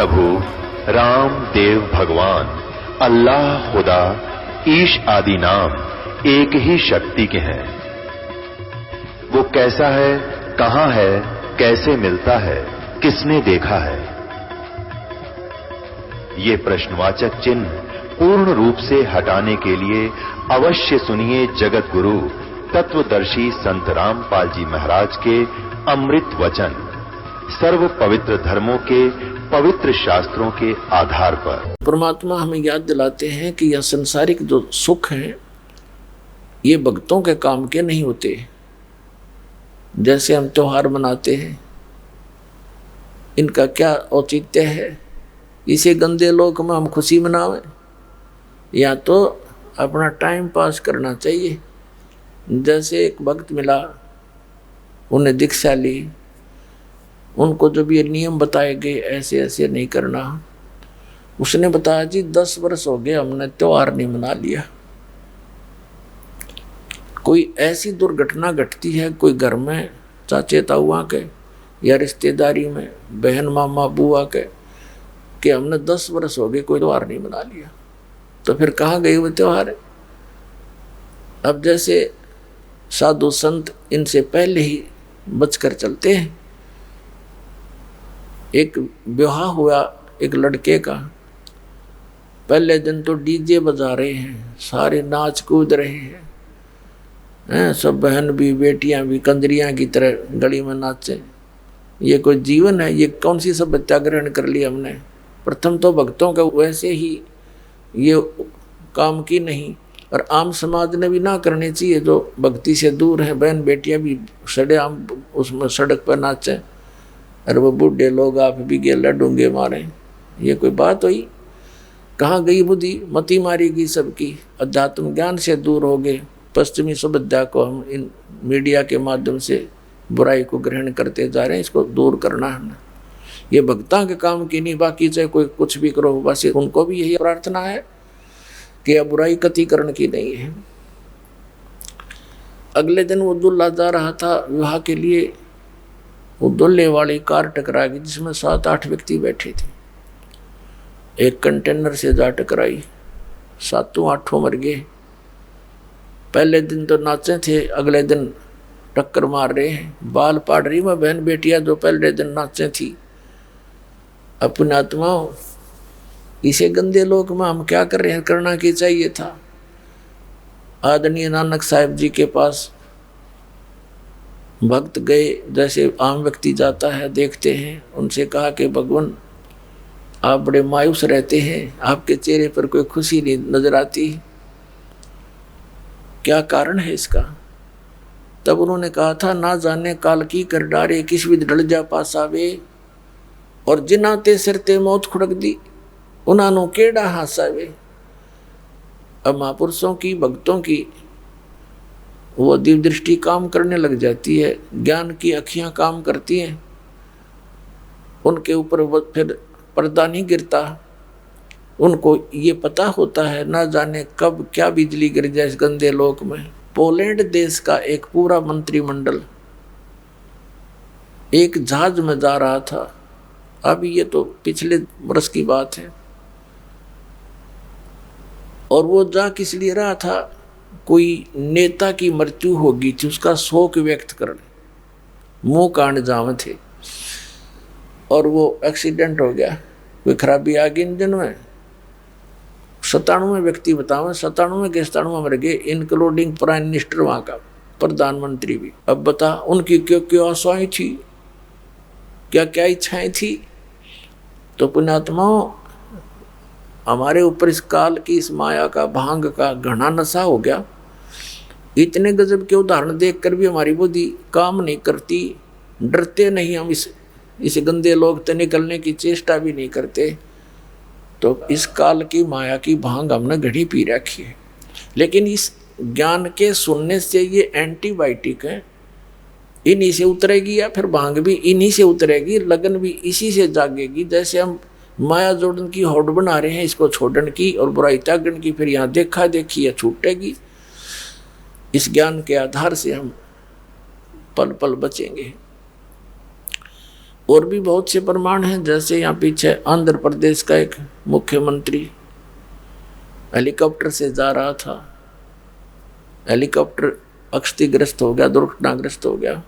प्रभु राम देव भगवान अल्लाह खुदा ईश आदि नाम एक ही शक्ति के हैं। वो कैसा है, कहां है, कैसे मिलता है, किसने देखा है? ये प्रश्नवाचक चिन्ह पूर्ण रूप से हटाने के लिए अवश्य सुनिए जगत गुरु तत्वदर्शी संत रामपाल जी महाराज के अमृत वचन, सर्व पवित्र धर्मों के पवित्र शास्त्रों के आधार पर। परमात्मा हमें याद दिलाते हैं कि यह संसारिक जो सुख हैं ये भक्तों के काम के नहीं होते। जैसे हम त्योहार मनाते हैं, इनका क्या औचित्य है? इसे गंदे लोक में हम खुशी मनावें या तो अपना टाइम पास करना चाहिए। जैसे एक भक्त मिला, उन्हें दीक्षा ली, उनको जब ये नियम बताए गए ऐसे ऐसे नहीं करना, उसने बताया जी 10 वर्ष हो गए हमने त्योहार नहीं मना लिया। कोई ऐसी दुर्घटना घटती है कोई घर में चाचे ताऊआ के या रिश्तेदारी में बहन मामा बुआ के कि हमने 10 वर्ष हो गए कोई त्योहार नहीं मना लिया, तो फिर कहाँ गए वो त्योहार? अब जैसे साधु संत इनसे पहले ही बचकर चलते हैं। एक विवाह हुआ एक लड़के का, पहले दिन तो डीजे बजा रहे हैं, सारे नाच कूद रहे हैं, सब बहन भी बेटियां भी कंजरियां की तरह गली में नाचे। ये कोई जीवन है? ये कौन सी सभ्यता ग्रहण कर ली हमने? प्रथम तो भक्तों का वैसे ही ये काम की नहीं, और आम समाज ने भी ना करनी चाहिए। जो भक्ति से दूर है, बहन बेटियां भी सड़े आम उसमें सड़क पर नाचे, और वो बूढ़े लोग आप भी गेला डूंगे मारे। ये कोई बात हुई? कहाँ गई बुद्धि? मती मारी गई सबकी, अध्यात्म ज्ञान से दूर हो गए। पश्चिमी सभ्यता को हम इन मीडिया के माध्यम से बुराई को ग्रहण करते जा रहे हैं, इसको दूर करना है। ये भक्तां के काम की नहीं, बाकी चाहे कोई कुछ भी करो, बस उनको भी यही प्रार्थना है कि अब बुराई कतिकरण की नहीं है। अगले दिन वो दूल्हा जा रहा था विवाह के लिए, वो दूल्हे वाली कार टकरा गई जिसमें 7-8 व्यक्ति बैठे थे। एक कंटेनर से जा टकराई, 7-8 मर गए। पहले दिन तो नाचे थे, अगले दिन टक्कर मार रहे हैं। बाल पाड़ रही मैं बहन बेटियां जो पहले दिन नाचे थी। अपनी आत्माओं, इसे गंदे लोक में हम क्या कर रहे हैं? करना क्या चाहिए था? आदरणीय नानक साहिब जी के पास भक्त गए, जैसे आम व्यक्ति जाता है, देखते हैं। उनसे कहा कि भगवान आप बड़े मायूस रहते हैं, आपके चेहरे पर कोई खुशी नहीं नजर आती, क्या कारण है इसका? तब उन्होंने कहा था, ना जाने काल की कर डारे किस विध ढल जा पासावे, और जिन्ना ते सिर ते मौत खुड़क दी उन्होंने केड़ा हासावे। अब महापुरुषों की भक्तों की वो दिव्य दृष्टि काम करने लग जाती है, ज्ञान की अखियां काम करती हैं, उनके ऊपर वो फिर पर्दा नहीं गिरता। उनको ये पता होता है ना जाने कब क्या बिजली गिर जाए इस गंदे लोक में। पोलैंड देश का एक पूरा मंत्रिमंडल एक जहाज में जा रहा था, अभी ये तो पिछले वर्ष की बात है, और वो जा किस लिए रहा था? कोई नेता की मृत्यु होगी थी, उसका शोक व्यक्त करने, मुंह कांड जाम थे, और वो एक्सीडेंट हो गया, कोई खराबी आ गई इंजन में। 97 व्यक्ति बताओ, 97 के 97 मर गए, इंक्लूडिंग प्राइम मिनिस्टर वहां का, प्रधानमंत्री भी। अब बता उनकी क्यों क्यों आशाएं थी, क्या क्या इच्छाएं थी? तो पुण्यात्माओं, हमारे ऊपर इस काल की इस माया का भांग का घना नशा हो गया। इतने गजब के उदाहरण देखकर भी हमारी बुद्धि काम नहीं करती, डरते नहीं हम इस गंदे लोग से निकलने की चेष्टा भी नहीं करते। तो इस काल की माया की भांग हमने घड़ी पी रखी है। लेकिन इस ज्ञान के सुनने से ये एंटीबायोटिक है, इन्हीं से उतरेगी, या फिर भांग भी इन्हीं से उतरेगी, लगन भी इसी से जागेगी। जैसे हम माया जोड़न की होड़ बना रहे हैं, इसको छोड़न की और बुराई त्यागन की, फिर यहाँ देखा देखी या छूटेगी। इस ज्ञान के आधार से हम पल पल बचेंगे। और भी बहुत से प्रमाण हैं, जैसे यहाँ पीछे आंध्र प्रदेश का एक मुख्यमंत्री हेलीकॉप्टर से जा रहा था, हेलीकॉप्टर क्षतिग्रस्त हो गया, दुर्घटनाग्रस्त हो गया,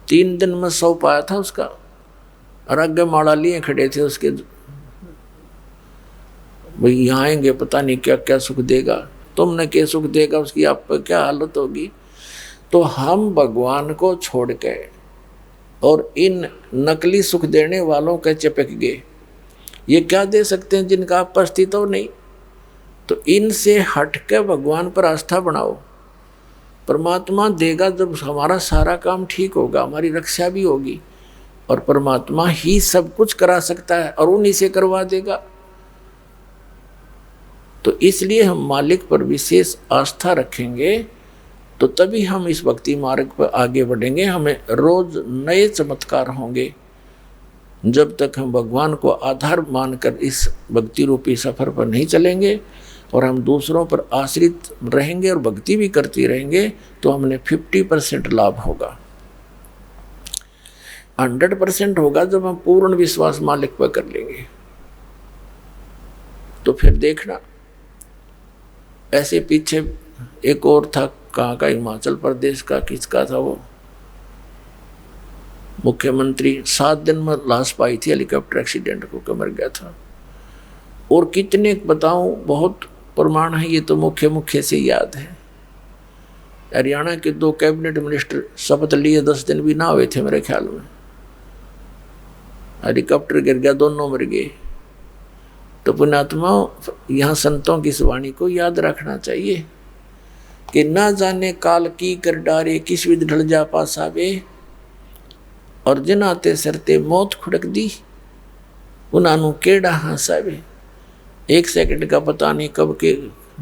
3 दिन में सौ पाया था उसका, और आगे माड़ा लिए खड़े थे उसके, भाई यहाँ आएंगे पता नहीं क्या क्या सुख देगा, तुमने क्या सुख देगा, उसकी आप पर क्या हालत होगी। तो हम भगवान को छोड़ के और इन नकली सुख देने वालों के चिपक गए। ये क्या दे सकते हैं जिनका आप पर अस्तित्व नहीं। तो इनसे हट के भगवान पर आस्था बनाओ, परमात्मा देगा। जब हमारा सारा काम ठीक होगा, हमारी रक्षा भी होगी, और परमात्मा ही सब कुछ करा सकता है और उन्हीं से करवा देगा। तो इसलिए हम मालिक पर विशेष आस्था रखेंगे, तो तभी हम इस भक्ति मार्ग पर आगे बढ़ेंगे। हमें रोज नए चमत्कार होंगे। जब तक हम भगवान को आधार मानकर इस भक्ति रूपी सफर पर नहीं चलेंगे और हम दूसरों पर आश्रित रहेंगे और भक्ति भी करती रहेंगे, तो हमने 50% लाभ होगा। 100% होगा जब हम पूर्ण विश्वास मालिक पर कर लेंगे। तो फिर देखना, ऐसे पीछे एक और था, कहाँ का, हिमाचल प्रदेश का, किसका था वो मुख्यमंत्री, 7 दिन में लाश पाई थी हेलीकॉप्टर एक्सीडेंट को, मर गया था। और कितने बताऊं, बहुत प्रमाण है, ये तो मुख्य से याद है। हरियाणा के 2 कैबिनेट मिनिस्टर शपथ लिए, 10 दिन भी ना हुए थे मेरे ख्याल में, हेलीकॉप्टर गिर गया, दोनों मर गए। तो पुण्यात्माओं, यहाँ संतों की इस वाणी को याद रखना चाहिए कि ना जाने काल की कर डारे, किस विध ढल जा पासावे, और जिन आते सरते मौत खुड़क दी, उन्होंने केड़ा हंसावे। 1 सेकंड का पता नहीं कब के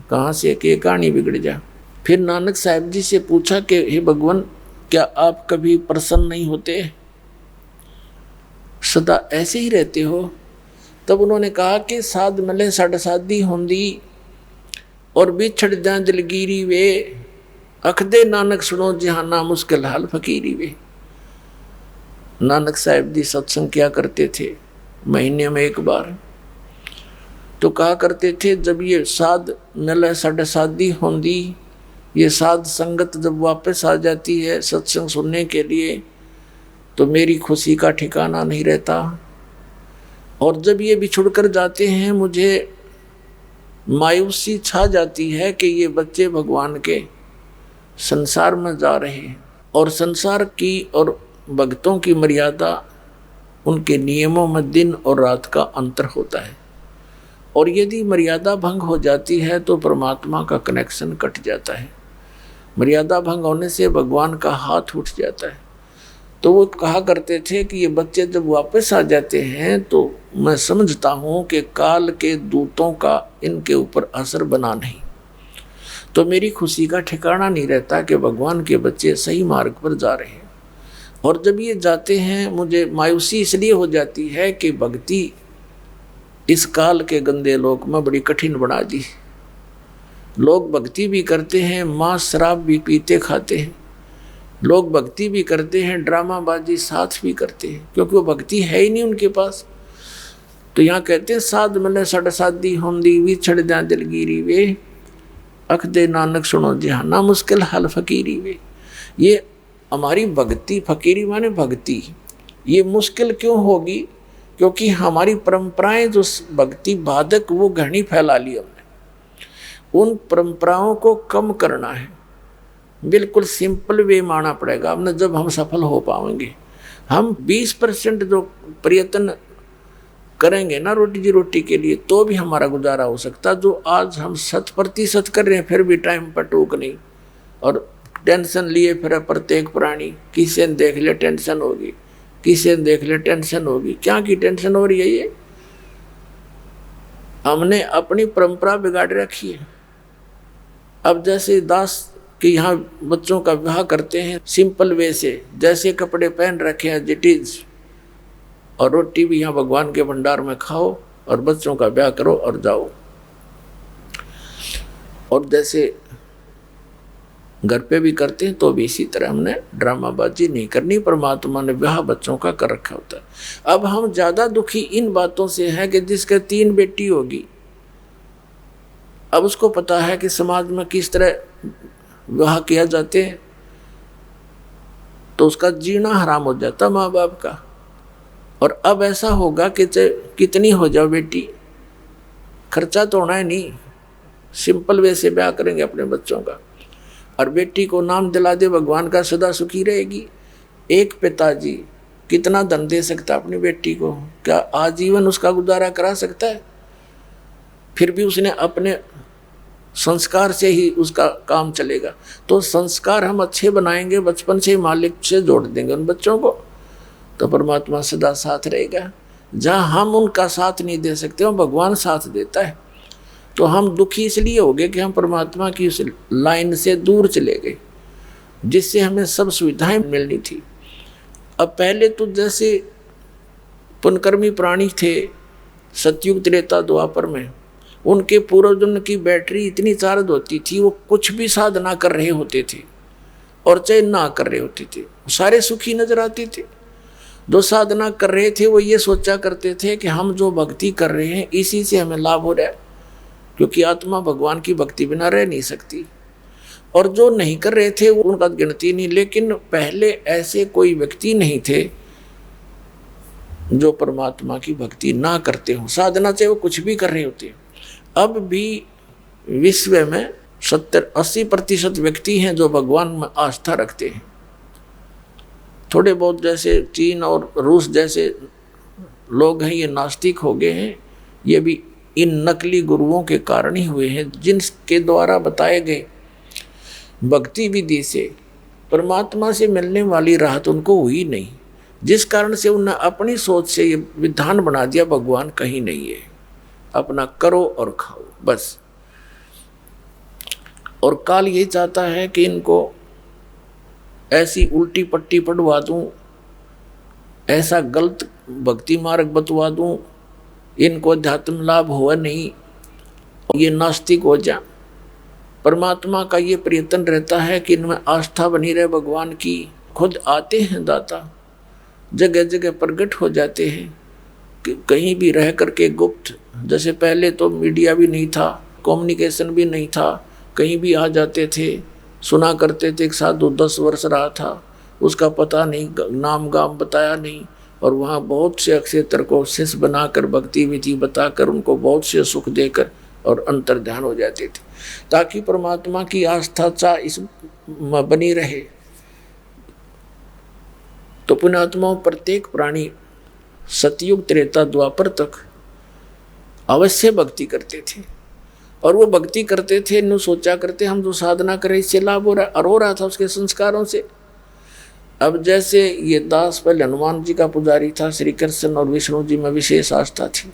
कहाँ से के कहानी बिगड़ जा। फिर नानक साहब जी से पूछा कि हे भगवान, क्या आप कभी प्रसन्न नहीं होते, सदा ऐसे ही रहते हो? तब उन्होंने कहा कि साध मिले साढ़े साधी होंदी, और बिछड़ जाए दिलगिरी वे, अखदे नानक सुनो जहाना मुश्किल हाल फकीरी वे। नानक साहब जी सत्संग किया करते थे महीने में 1 बार। तो कहा करते थे, जब ये साध मिले साढ़े साधी होंदी, ये साध संगत जब वापस आ जाती है सत्संग सुनने के लिए, तो मेरी खुशी का ठिकाना नहीं रहता। और जब ये बिछुड़ कर जाते हैं, मुझे मायूसी छा जाती है कि ये बच्चे भगवान के संसार में जा रहे हैं। और संसार की और भक्तों की मर्यादा, उनके नियमों में दिन और रात का अंतर होता है, और यदि मर्यादा भंग हो जाती है तो परमात्मा का कनेक्शन कट जाता है। मर्यादा भंग होने से भगवान का हाथ उठ जाता है। तो वो कहा करते थे कि ये बच्चे जब वापस आ जाते हैं तो मैं समझता हूँ कि काल के दूतों का इनके ऊपर असर बना नहीं, तो मेरी खुशी का ठिकाना नहीं रहता कि भगवान के बच्चे सही मार्ग पर जा रहे हैं। और जब ये जाते हैं, मुझे मायूसी इसलिए हो जाती है कि भक्ति इस काल के गंदे लोक में बड़ी कठिन बना दी। लोग भक्ति भी करते हैं, मांस शराब भी पीते खाते हैं, लोग भक्ति भी करते हैं, ड्रामाबाजी साथ भी करते हैं, क्योंकि वो भक्ति है ही नहीं उनके पास। तो यहाँ कहते हैं, साध मिले साढ़े साधी होंदी, विछड़ जा दिलगिरी वे, अखदे नानक सुनो जहाना मुश्किल हाल फकीरी वे। ये हमारी भक्ति, फकीरी माने भक्ति, ये मुश्किल क्यों होगी? क्योंकि हमारी परंपराएं जो भक्ति बाधक वो घनी फैला ली हमने। उन परंपराओं को कम करना है, बिल्कुल सिंपल वे माना पड़ेगा हमने, जब हम सफल हो पाएंगे। हम 20% जो प्रयत्न करेंगे ना रोटी के लिए, तो भी हमारा गुजारा हो सकता। जो आज हम 100% कर रहे हैं, फिर भी टाइम पर टूक नहीं, और टेंशन लिए फिर प्रत्येक प्राणी, किसी ने देख ले टेंशन होगी, किसी ने देख ले टेंशन होगी। क्या की टेंशन हो रही है? ये हमने अपनी परंपरा बिगाड़ रखी है। अब जैसे दास कि यहाँ बच्चों का विवाह करते हैं सिंपल वे से, जैसे कपड़े पहन रखे हैं जिटीज, और रोटी भी यहाँ भगवान के भंडार में खाओ और बच्चों का ब्याह करो और जाओ। और जैसे घर पे भी करते हैं तो भी इसी तरह हमने ड्रामाबाजी नहीं करनी। परमात्मा ने ब्याह बच्चों का कर रखा होता है। अब हम ज्यादा दुखी इन बातों से हैं कि जिसके 3 बेटी होगी, अब उसको पता है कि समाज में किस तरह विवाह किया जाते हैं, तो उसका जीना हराम हो जाता माँ बाप का। और अब ऐसा होगा कि कितनी हो जाओ बेटी, खर्चा तो होना है नहीं, सिंपल वे से ब्याह करेंगे अपने बच्चों का, और बेटी को नाम दिला दे भगवान का, सदा सुखी रहेगी। एक पिताजी कितना धन दे सकता अपनी बेटी को? क्या आजीवन उसका गुजारा करा सकता है? फिर भी उसने अपने संस्कार से ही उसका काम चलेगा। तो संस्कार हम अच्छे बनाएंगे, बचपन से मालिक से जोड़ देंगे उन बच्चों को, तो परमात्मा सदा साथ रहेगा। जहाँ हम उनका साथ नहीं दे सकते, वो भगवान साथ देता है। तो हम दुखी इसलिए हो गए कि हम परमात्मा की उस लाइन से दूर चले गए जिससे हमें सब सुविधाएं मिलनी थी। अब पहले तो जैसे पुनकर्मी प्राणी थे सतयुग त्रेता द्वापर में, उनके पूर्वजन्म की बैटरी इतनी चार्ज होती थी, वो कुछ भी साधना कर रहे होते थे और चाहे ना कर रहे होते थे, सारे सुखी नजर आते थे। जो साधना कर रहे थे वो ये सोचा करते थे कि हम जो भक्ति कर रहे हैं इसी से हमें लाभ हो रहा है, क्योंकि आत्मा भगवान की भक्ति बिना रह नहीं सकती। और जो नहीं कर रहे थे वो उनका गिनती नहीं, लेकिन पहले ऐसे कोई व्यक्ति नहीं थे जो परमात्मा की भक्ति ना करते हो, साधना से वो कुछ भी कर रहे होते। अब भी विश्व में 70-80% व्यक्ति हैं जो भगवान में आस्था रखते हैं। थोड़े बहुत जैसे चीन और रूस जैसे लोग हैं, ये नास्तिक हो गए हैं। ये भी इन नकली गुरुओं के कारण ही हुए हैं, जिनके द्वारा बताए गए भक्ति विधि से परमात्मा से मिलने वाली राहत उनको हुई नहीं, जिस कारण से उन्हें अपनी सोच से ये विधान बना दिया भगवान कहीं नहीं है, अपना करो और खाओ बस। और काल ये चाहता है कि इनको ऐसी उल्टी पट्टी पढ़वा दूं, ऐसा गलत भक्ति मार्ग बतवा दूं, इनको अध्यात्म लाभ हुआ नहीं, ये नास्तिक हो जा। परमात्मा का ये प्रयत्न रहता है कि इनमें आस्था बनी रहे भगवान की। खुद आते हैं दाता, जगह जगह प्रकट हो जाते हैं, कि कहीं भी रह करके गुप्त, जैसे पहले तो मीडिया भी नहीं था, कम्युनिकेशन भी नहीं था, कहीं भी आ जाते थे, सुना करते थे। एक साधु 10 वर्ष रहा था, उसका पता नहीं, नाम गाम बताया नहीं, और वहाँ बहुत से अक्षेत्र को शिष्य बनाकर भक्ति विधि बताकर उनको बहुत से सुख देकर और अंतर ध्यान हो जाते थे, ताकि परमात्मा की आस्था चा इस बनी रहे। तो पुण्यात्माओं, प्रत्येक प्राणी सतयुग त्रेता द्वापर तक अवश्य भक्ति करते थे, और वो भक्ति करते थे, नु सोचा करते हम जो साधना करें इससे लाभ हो रहा है, और हो रहा था उसके संस्कारों से। अब जैसे ये दास पहले हनुमान जी का पुजारी था, श्री कृष्ण और विष्णु जी में विशेष आस्था थी,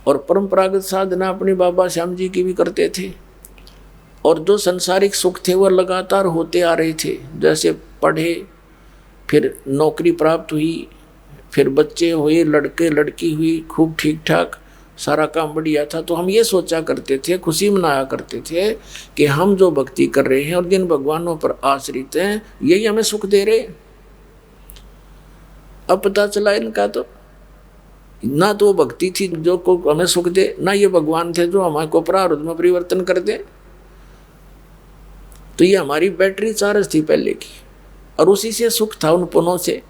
और परंपरागत साधना अपने बाबा श्याम जी की भी करते थे, और जो संसारिक सुख थे वह लगातार होते आ रहे थे। जैसे पढ़े, फिर नौकरी प्राप्त हुई, फिर बच्चे हुए, लड़के लड़की हुई, खूब ठीक ठाक सारा काम बढ़िया था। तो हम ये सोचा करते थे, खुशी मनाया करते थे कि हम जो भक्ति कर रहे हैं और जिन भगवानों पर आश्रित हैं यही हमें सुख दे रहे। अब पता चला इनका तो ना तो भक्ति थी जो को हमें सुख दे, ना ये भगवान थे जो हमारे को प्रारब्ध में परिवर्तन कर दे। तो ये हमारी बैटरी चार्ज थी पहले की, और उसी से सुख था उन पुनों से।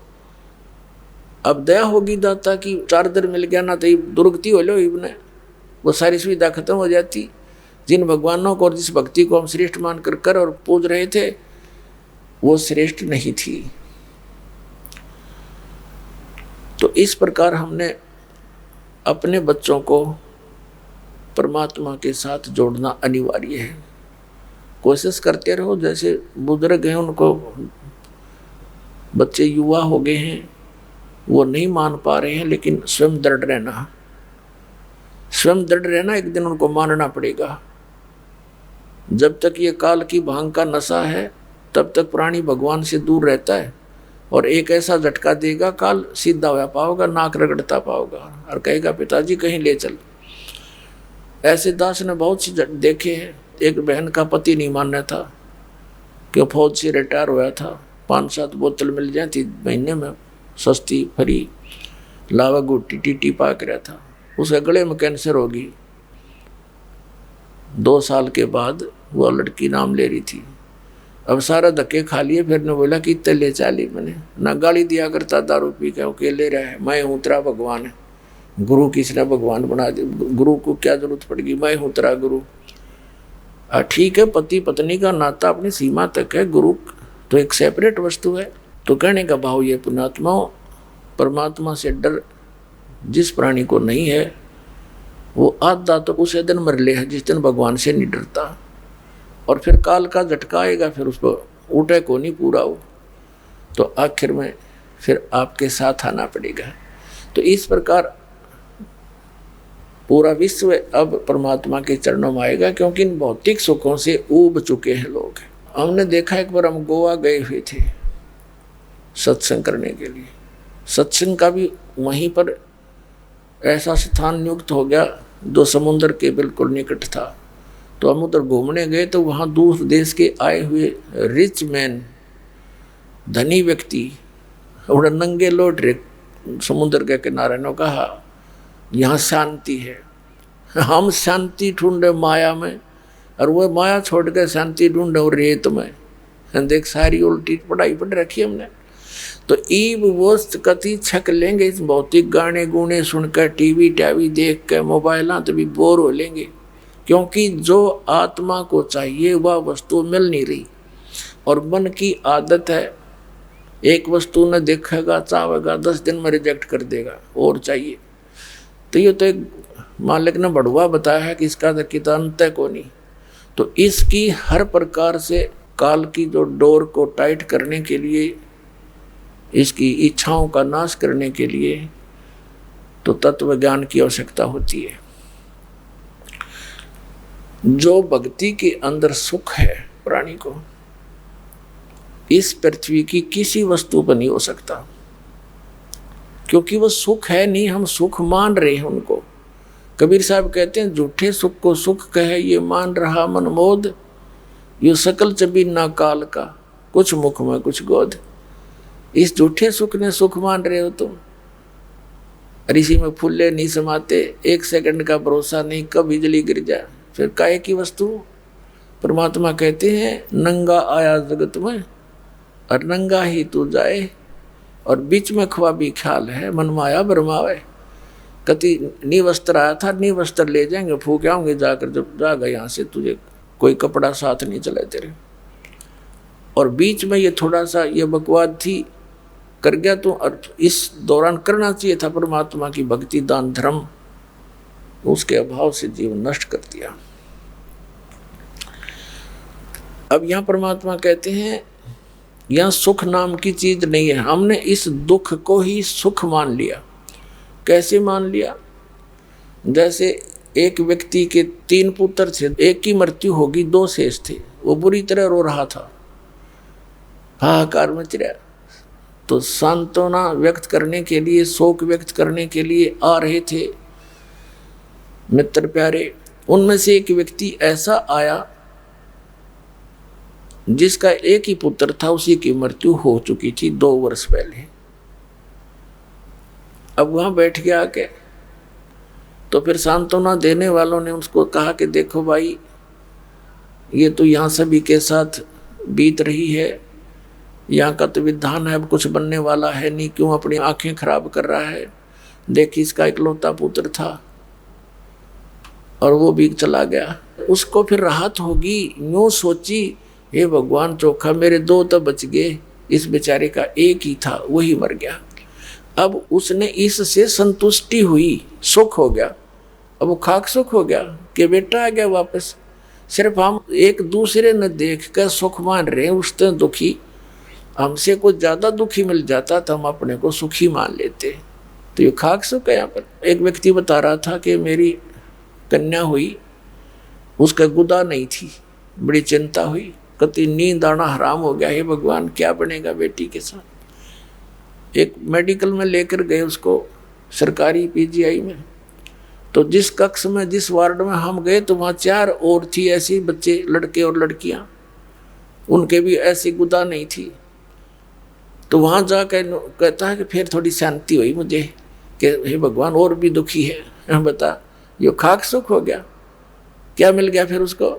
अब दया होगी दाता की, चार्जर मिल गया ना तो ये दुर्गति हो लो इबने, वो सारी सुविधा खत्म हो जाती। जिन भगवानों को और जिस भक्ति को हम श्रेष्ठ मान कर और पूज रहे थे वो श्रेष्ठ नहीं थी। तो इस प्रकार हमने अपने बच्चों को परमात्मा के साथ जोड़ना अनिवार्य है। कोशिश करते रहो, जैसे बुजुर्ग हैं उनको, बच्चे युवा हो गए हैं वो नहीं मान पा रहे हैं, लेकिन स्वयं दृढ़ रहना, स्वयं दृढ़ रहना, एक दिन उनको मानना पड़ेगा। जब तक ये काल की भांग का नशा है तब तक प्राणी भगवान से दूर रहता है, और एक ऐसा झटका देगा काल, सीधा हुआ पाओगा, नाक रगड़ता पाओगा और कहेगा पिताजी कहीं ले चल। ऐसे दास ने बहुत सी देखे हैं। एक बहन का पति नहीं मानना था, क्यों फौज से रिटायर हुआ था, 5-7 बोतल मिल जाती महीने में सस्ती फ्री, लावा गुट्टी टीटी पाक रहा था। उसके गले में कैंसर होगी। 2 साल के बाद वो लड़की नाम ले रही थी। अब सारा धक्के खा लिए। फिर ने बोला कि इतने ले चाली। मैंने ना गाली दिया करता दारू पी के, अकेले रहे, मैं हूँ तेरा भगवान है। गुरु किसने भगवान बना दिया? गुरु को क्या जरूरत पड़ेगी, मैं हूँ तेरा गुरु। ठीक है, पति पत्नी का नाता अपनी सीमा तक है, गुरु तो एक सेपरेट वस्तु है। तो कहने का भाव ये पुण्यात्मा, परमात्मा से डर जिस प्राणी को नहीं है वो आधा तो उसे दिन मरले है जिस दिन भगवान से नहीं डरता। और फिर काल का झटका आएगा, फिर उसको उठे को नहीं पूरा हो, तो आखिर में फिर आपके साथ आना पड़ेगा। तो इस प्रकार पूरा विश्व अब परमात्मा के चरणों में आएगा, क्योंकि इन भौतिक सुखों से ऊब चुके हैं लोग। हमने देखा एक बार हम गोवा गए हुए थे सत्संग करने के लिए। सत्संग का भी वहीं पर ऐसा स्थान नियुक्त हो गया जो समुद्र के बिल्कुल निकट था। तो हम उधर घूमने गए तो वहाँ दूर देश के आए हुए रिच मैन, धनी व्यक्ति और नंगे लौट रहे समुद्र के किनारे ने कहा यहाँ शांति है। हम शांति ढूंढे माया में, और वो माया छोड़ के शांति ढूंढे और रेत में। देख सारी उल्टी पढ़ाई पढ़ रखी हमने। तो ईब वस्त कति छक लेंगे इस भौतिक गाने गुने सुनकर, टीवी टावी देख कर, मोबाइल तो भी बोर हो लेंगे, क्योंकि जो आत्मा को चाहिए वह वस्तु मिल नहीं रही। और मन की आदत है, एक वस्तु न देखेगा चाहेगा 10 दिन में रिजेक्ट कर देगा, और चाहिए। तो ये तो एक मालिक ने बढ़ुआ बताया है कि इसका तो अंत को नहीं। तो इसकी हर प्रकार से काल की जो डोर को टाइट करने के लिए, इसकी इच्छाओं का नाश करने के लिए तो तत्व ज्ञान की आवश्यकता होती है। जो भक्ति के अंदर सुख है प्राणी को, इस पृथ्वी की किसी वस्तु पर नहीं हो सकता, क्योंकि वो सुख है नहीं, हम सुख मान रहे हैं उनको। कबीर साहब कहते हैं झूठे सुख को सुख कहे ये मान रहा मन मोद, यो सकल चबी ना काल का, कुछ मुख में कुछ गोद। इस झूठे सुख ने सुख मान रहे हो तुम। और इसी में फुल्ले नहीं समाते, 1 सेकंड का भरोसा नहीं कब बिजली गिर जाए। फिर काहे की वस्तु? परमात्मा कहते हैं नंगा आया जगत में और नंगा ही तू जाए, और बीच में ख्वाबी ख्याल है मन माया भरमावे। कति नी वस्त्र आया था, नी वस्त्र ले जाएंगे, फूक आऊंगे जाकर, जब जाएगा यहाँ से तुझे कोई कपड़ा साथ नहीं चले तेरे। और बीच में ये थोड़ा सा ये बकवाद थी कर गया तो, और इस दौरान करना चाहिए था परमात्मा की भक्ति दान धर्म, उसके अभाव से जीवन नष्ट कर दिया। अब यहाँ परमात्मा कहते हैं यहाँ सुख नाम की चीज नहीं है। हमने इस दुख को ही सुख मान लिया। कैसे मान लिया? जैसे एक व्यक्ति के 3 पुत्र थे, एक की मृत्यु होगी, 2 शेष थे। वो बुरी तरह रो रहा था, हाहाकार मच रहा। तो सांत्वना व्यक्त करने के लिए, शोक व्यक्त करने के लिए आ रहे थे मित्र प्यारे। उनमें से एक व्यक्ति ऐसा आया जिसका एक ही पुत्र था, उसी की मृत्यु हो चुकी थी 2 वर्ष पहले। अब वहां बैठ गया आके, तो फिर सांत्वना देने वालों ने उसको कहा कि देखो भाई, ये तो यहाँ सभी के साथ बीत रही है, यहाँ का तो विधान है, अब कुछ बनने वाला है नहीं, क्यों अपनी आंखें खराब कर रहा है? देखिए इसका इकलौता पुत्र था और वो भी चला गया। उसको फिर राहत होगी, यूं सोची हे भगवान चोखा, मेरे 2 तो बच गए, इस बेचारे का एक ही था, वही मर गया। अब उसने इससे संतुष्टि हुई, सुख हो गया। अब वो खाक सुख हो गया कि बेटा आ गया वापस। सिर्फ हम एक दूसरे ने देख कर सुख मान रहे हैं, उससे दुखी हमसे कुछ ज्यादा दुखी मिल जाता तो हम अपने को सुखी मान लेते। तो ये खाक सुख है। यहाँ पर एक व्यक्ति बता रहा था कि मेरी कन्या हुई, उसका गुदा नहीं थी, बड़ी चिंता हुई, कति नींद आना हराम हो गया, हे भगवान क्या बनेगा बेटी के साथ। एक मेडिकल में लेकर गए उसको, सरकारी पीजीआई में। तो जिस कक्ष में, जिस वार्ड में हम गए तो वहाँ 4 और थी ऐसी बच्चे, लड़के और लड़कियाँ। उनके भी ऐसी गुदा नहीं थी। तो वहां जाकर कहता है कि फिर थोड़ी शांति हुई मुझे कि हे भगवान और भी दुखी है, बता यो खाक सुख हो गया, क्या मिल गया फिर उसको।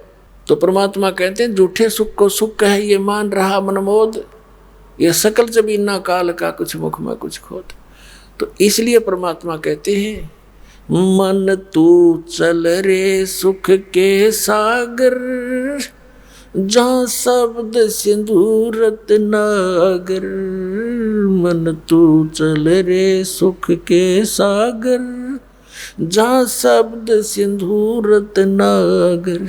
तो परमात्मा कहते हैं झूठे सुख को सुख है ये मान रहा मनमोद, ये सकल जमीना काल का कुछ मुख में कुछ खोद। तो इसलिए परमात्मा कहते हैं मन तू चल रे सुख के सागर, जहाँ शब्द सिंधु रत्नागर। मन तू चल रे सुख के सागर, जहाँ शब्द सिंधु रत्नागर।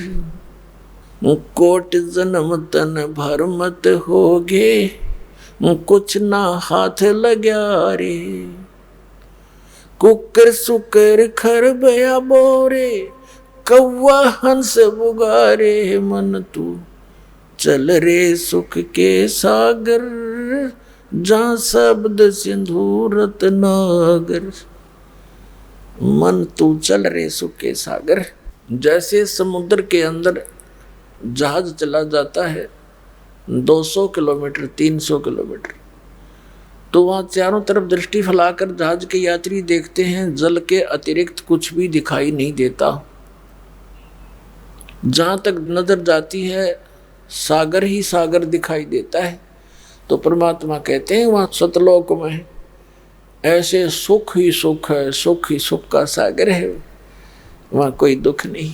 कोट जन्म तन भर मत होगे, कुछ ना हाथ लग्या रे। कुकर सुकर खर बया बोरे, कौवा हंस बुगारे। मन तू चल रे सुख के सागर, जहाँ शब्द सिंधु रत्नागर। मन तू चल रे सुख के सागर। जैसे समुद्र के अंदर जहाज चला जाता है 200 किलोमीटर 300 किलोमीटर, तो वहाँ चारों तरफ दृष्टि फैलाकर जहाज के यात्री देखते हैं, जल के अतिरिक्त कुछ भी दिखाई नहीं देता। जहाँ तक नजर जाती है सागर ही सागर दिखाई देता है। तो परमात्मा कहते हैं वहाँ सतलोक में ऐसे सुख ही सुख है, सुख ही सुख का सागर है, वहाँ कोई दुख नहीं।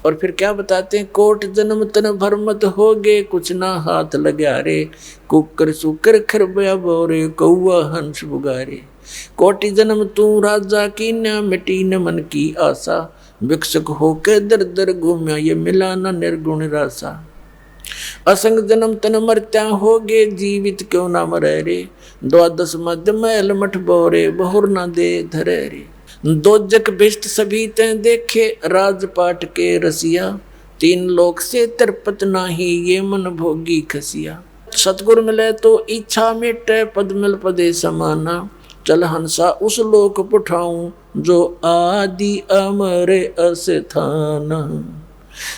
और फिर क्या बताते हैं, कोट जन्म तन भर मत होगे, कुछ ना हाथ लग्या रे। कुकर सुकर खरबया बोरे, कौवा हंस बुगारे। कोटि जन्म तू राजा की न मिटी न मन की आशा, भिक्षुक होके दर दर घूम्या ये मिला न निर्गुण रासा। असंग जन्म तन मरत्या होगे, जीवित क्यों ना मरे रे। द्वादश मध्य मैल मठ बोरे, बहुर न दे धरे रे। दोजक भिष्ट सभी ते देखे, राजपाट के रसिया। तीन लोक से तरपत नाही, ये मन भोगी खसिया। सतगुर मिले तो इच्छा मिटे, पद मिल पदे समाना। चल हंसा उस लोक पुठाऊं, जो आदि अमर अस्थाना।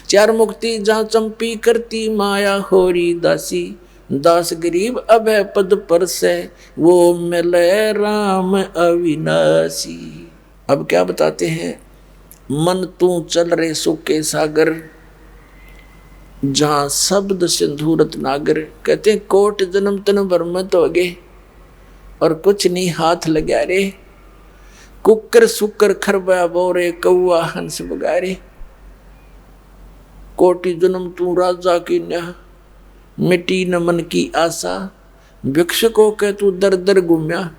चार मुक्ति जहाँ चंपी करती, माया होरी दासी। दास गरीब अभय पद पर से, वो मिले राम अविनाशी। अब क्या बताते हैं, मन तू चल रे सुख के सागर, जहाँ शब्द सिंधु रत्नागर। कहते हैं कोट जन्म तन भर मत होगे और कुछ नहीं हाथ लग्या रे। कुकर सुकर खरबा बोरे, कौआ हंस बगारे। कोटि जन्म तू राजा की न्याह, मिटी न मन की आशा। भिक्षुकों के तू दर दर घूम्या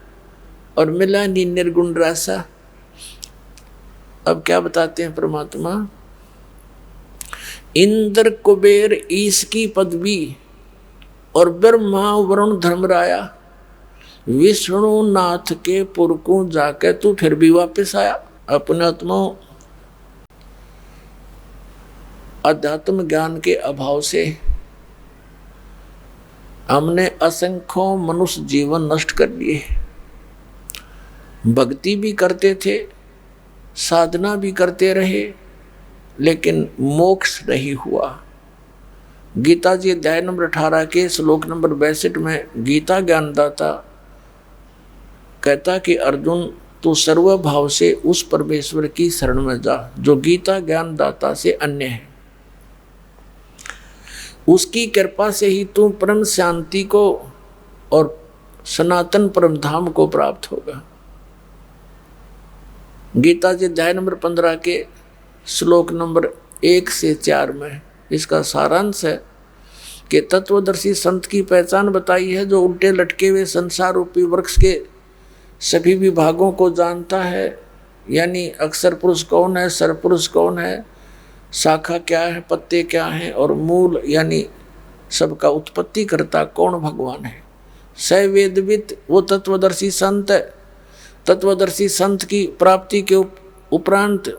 और मिला नी निर्गुण रासा। अब क्या बताते हैं परमात्मा, इंद्र कुबेर ईश की पदवी और ब्रह्मा वरुण धर्मराया, विष्णु नाथ के पुरखों जाके तू फिर भी वापस आया। अपने आत्मा अध्यात्म ज्ञान के अभाव से हमने असंख्यों मनुष्य जीवन नष्ट कर लिए। भक्ति भी करते थे, साधना भी करते रहे, लेकिन मोक्ष नहीं हुआ। गीता जी अध्याय नंबर 18 के श्लोक नंबर 62 में गीता ज्ञानदाता कहता कि अर्जुन तू सर्व भाव से उस परमेश्वर की शरण में जा जो गीता ज्ञानदाता से अन्य है। उसकी कृपा से ही तू परम शांति को और सनातन परम धाम को प्राप्त होगा। गीता जी अध्याय नंबर 15 के श्लोक नंबर 1 से 4 में इसका सारांश है कि तत्वदर्शी संत की पहचान बताई है, जो उल्टे लटके हुए संसार रूपी वृक्ष के सभी विभागों को जानता है। यानी अक्षर पुरुष कौन है, सरपुरुष कौन है, शाखा क्या है, पत्ते क्या हैं और मूल यानी सबका उत्पत्ति करता कौन भगवान है। स वेदविद वो तत्वदर्शी संत है। तत्वदर्शी संत की प्राप्ति के उपरांत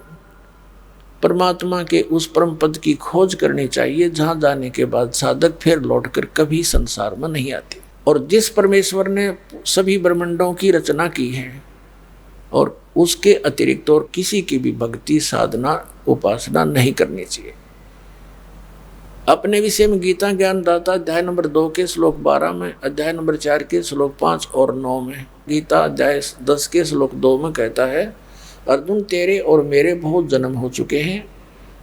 परमात्मा के उस परम पद की खोज करनी चाहिए, जहाँ जाने के बाद साधक फिर लौटकर कभी संसार में नहीं आते। और जिस परमेश्वर ने सभी ब्रह्मांडों की रचना की है और उसके अतिरिक्त और किसी की भी भक्ति साधना उपासना नहीं करनी चाहिए। अपने विषय में गीता ज्ञानदाता अध्याय नंबर 2 के श्लोक 12 में, अध्याय नंबर 4 के श्लोक 5 और 9 में, गीता अध्याय 10 के श्लोक 2 में कहता है, अर्जुन तेरे और मेरे बहुत जन्म हो चुके हैं,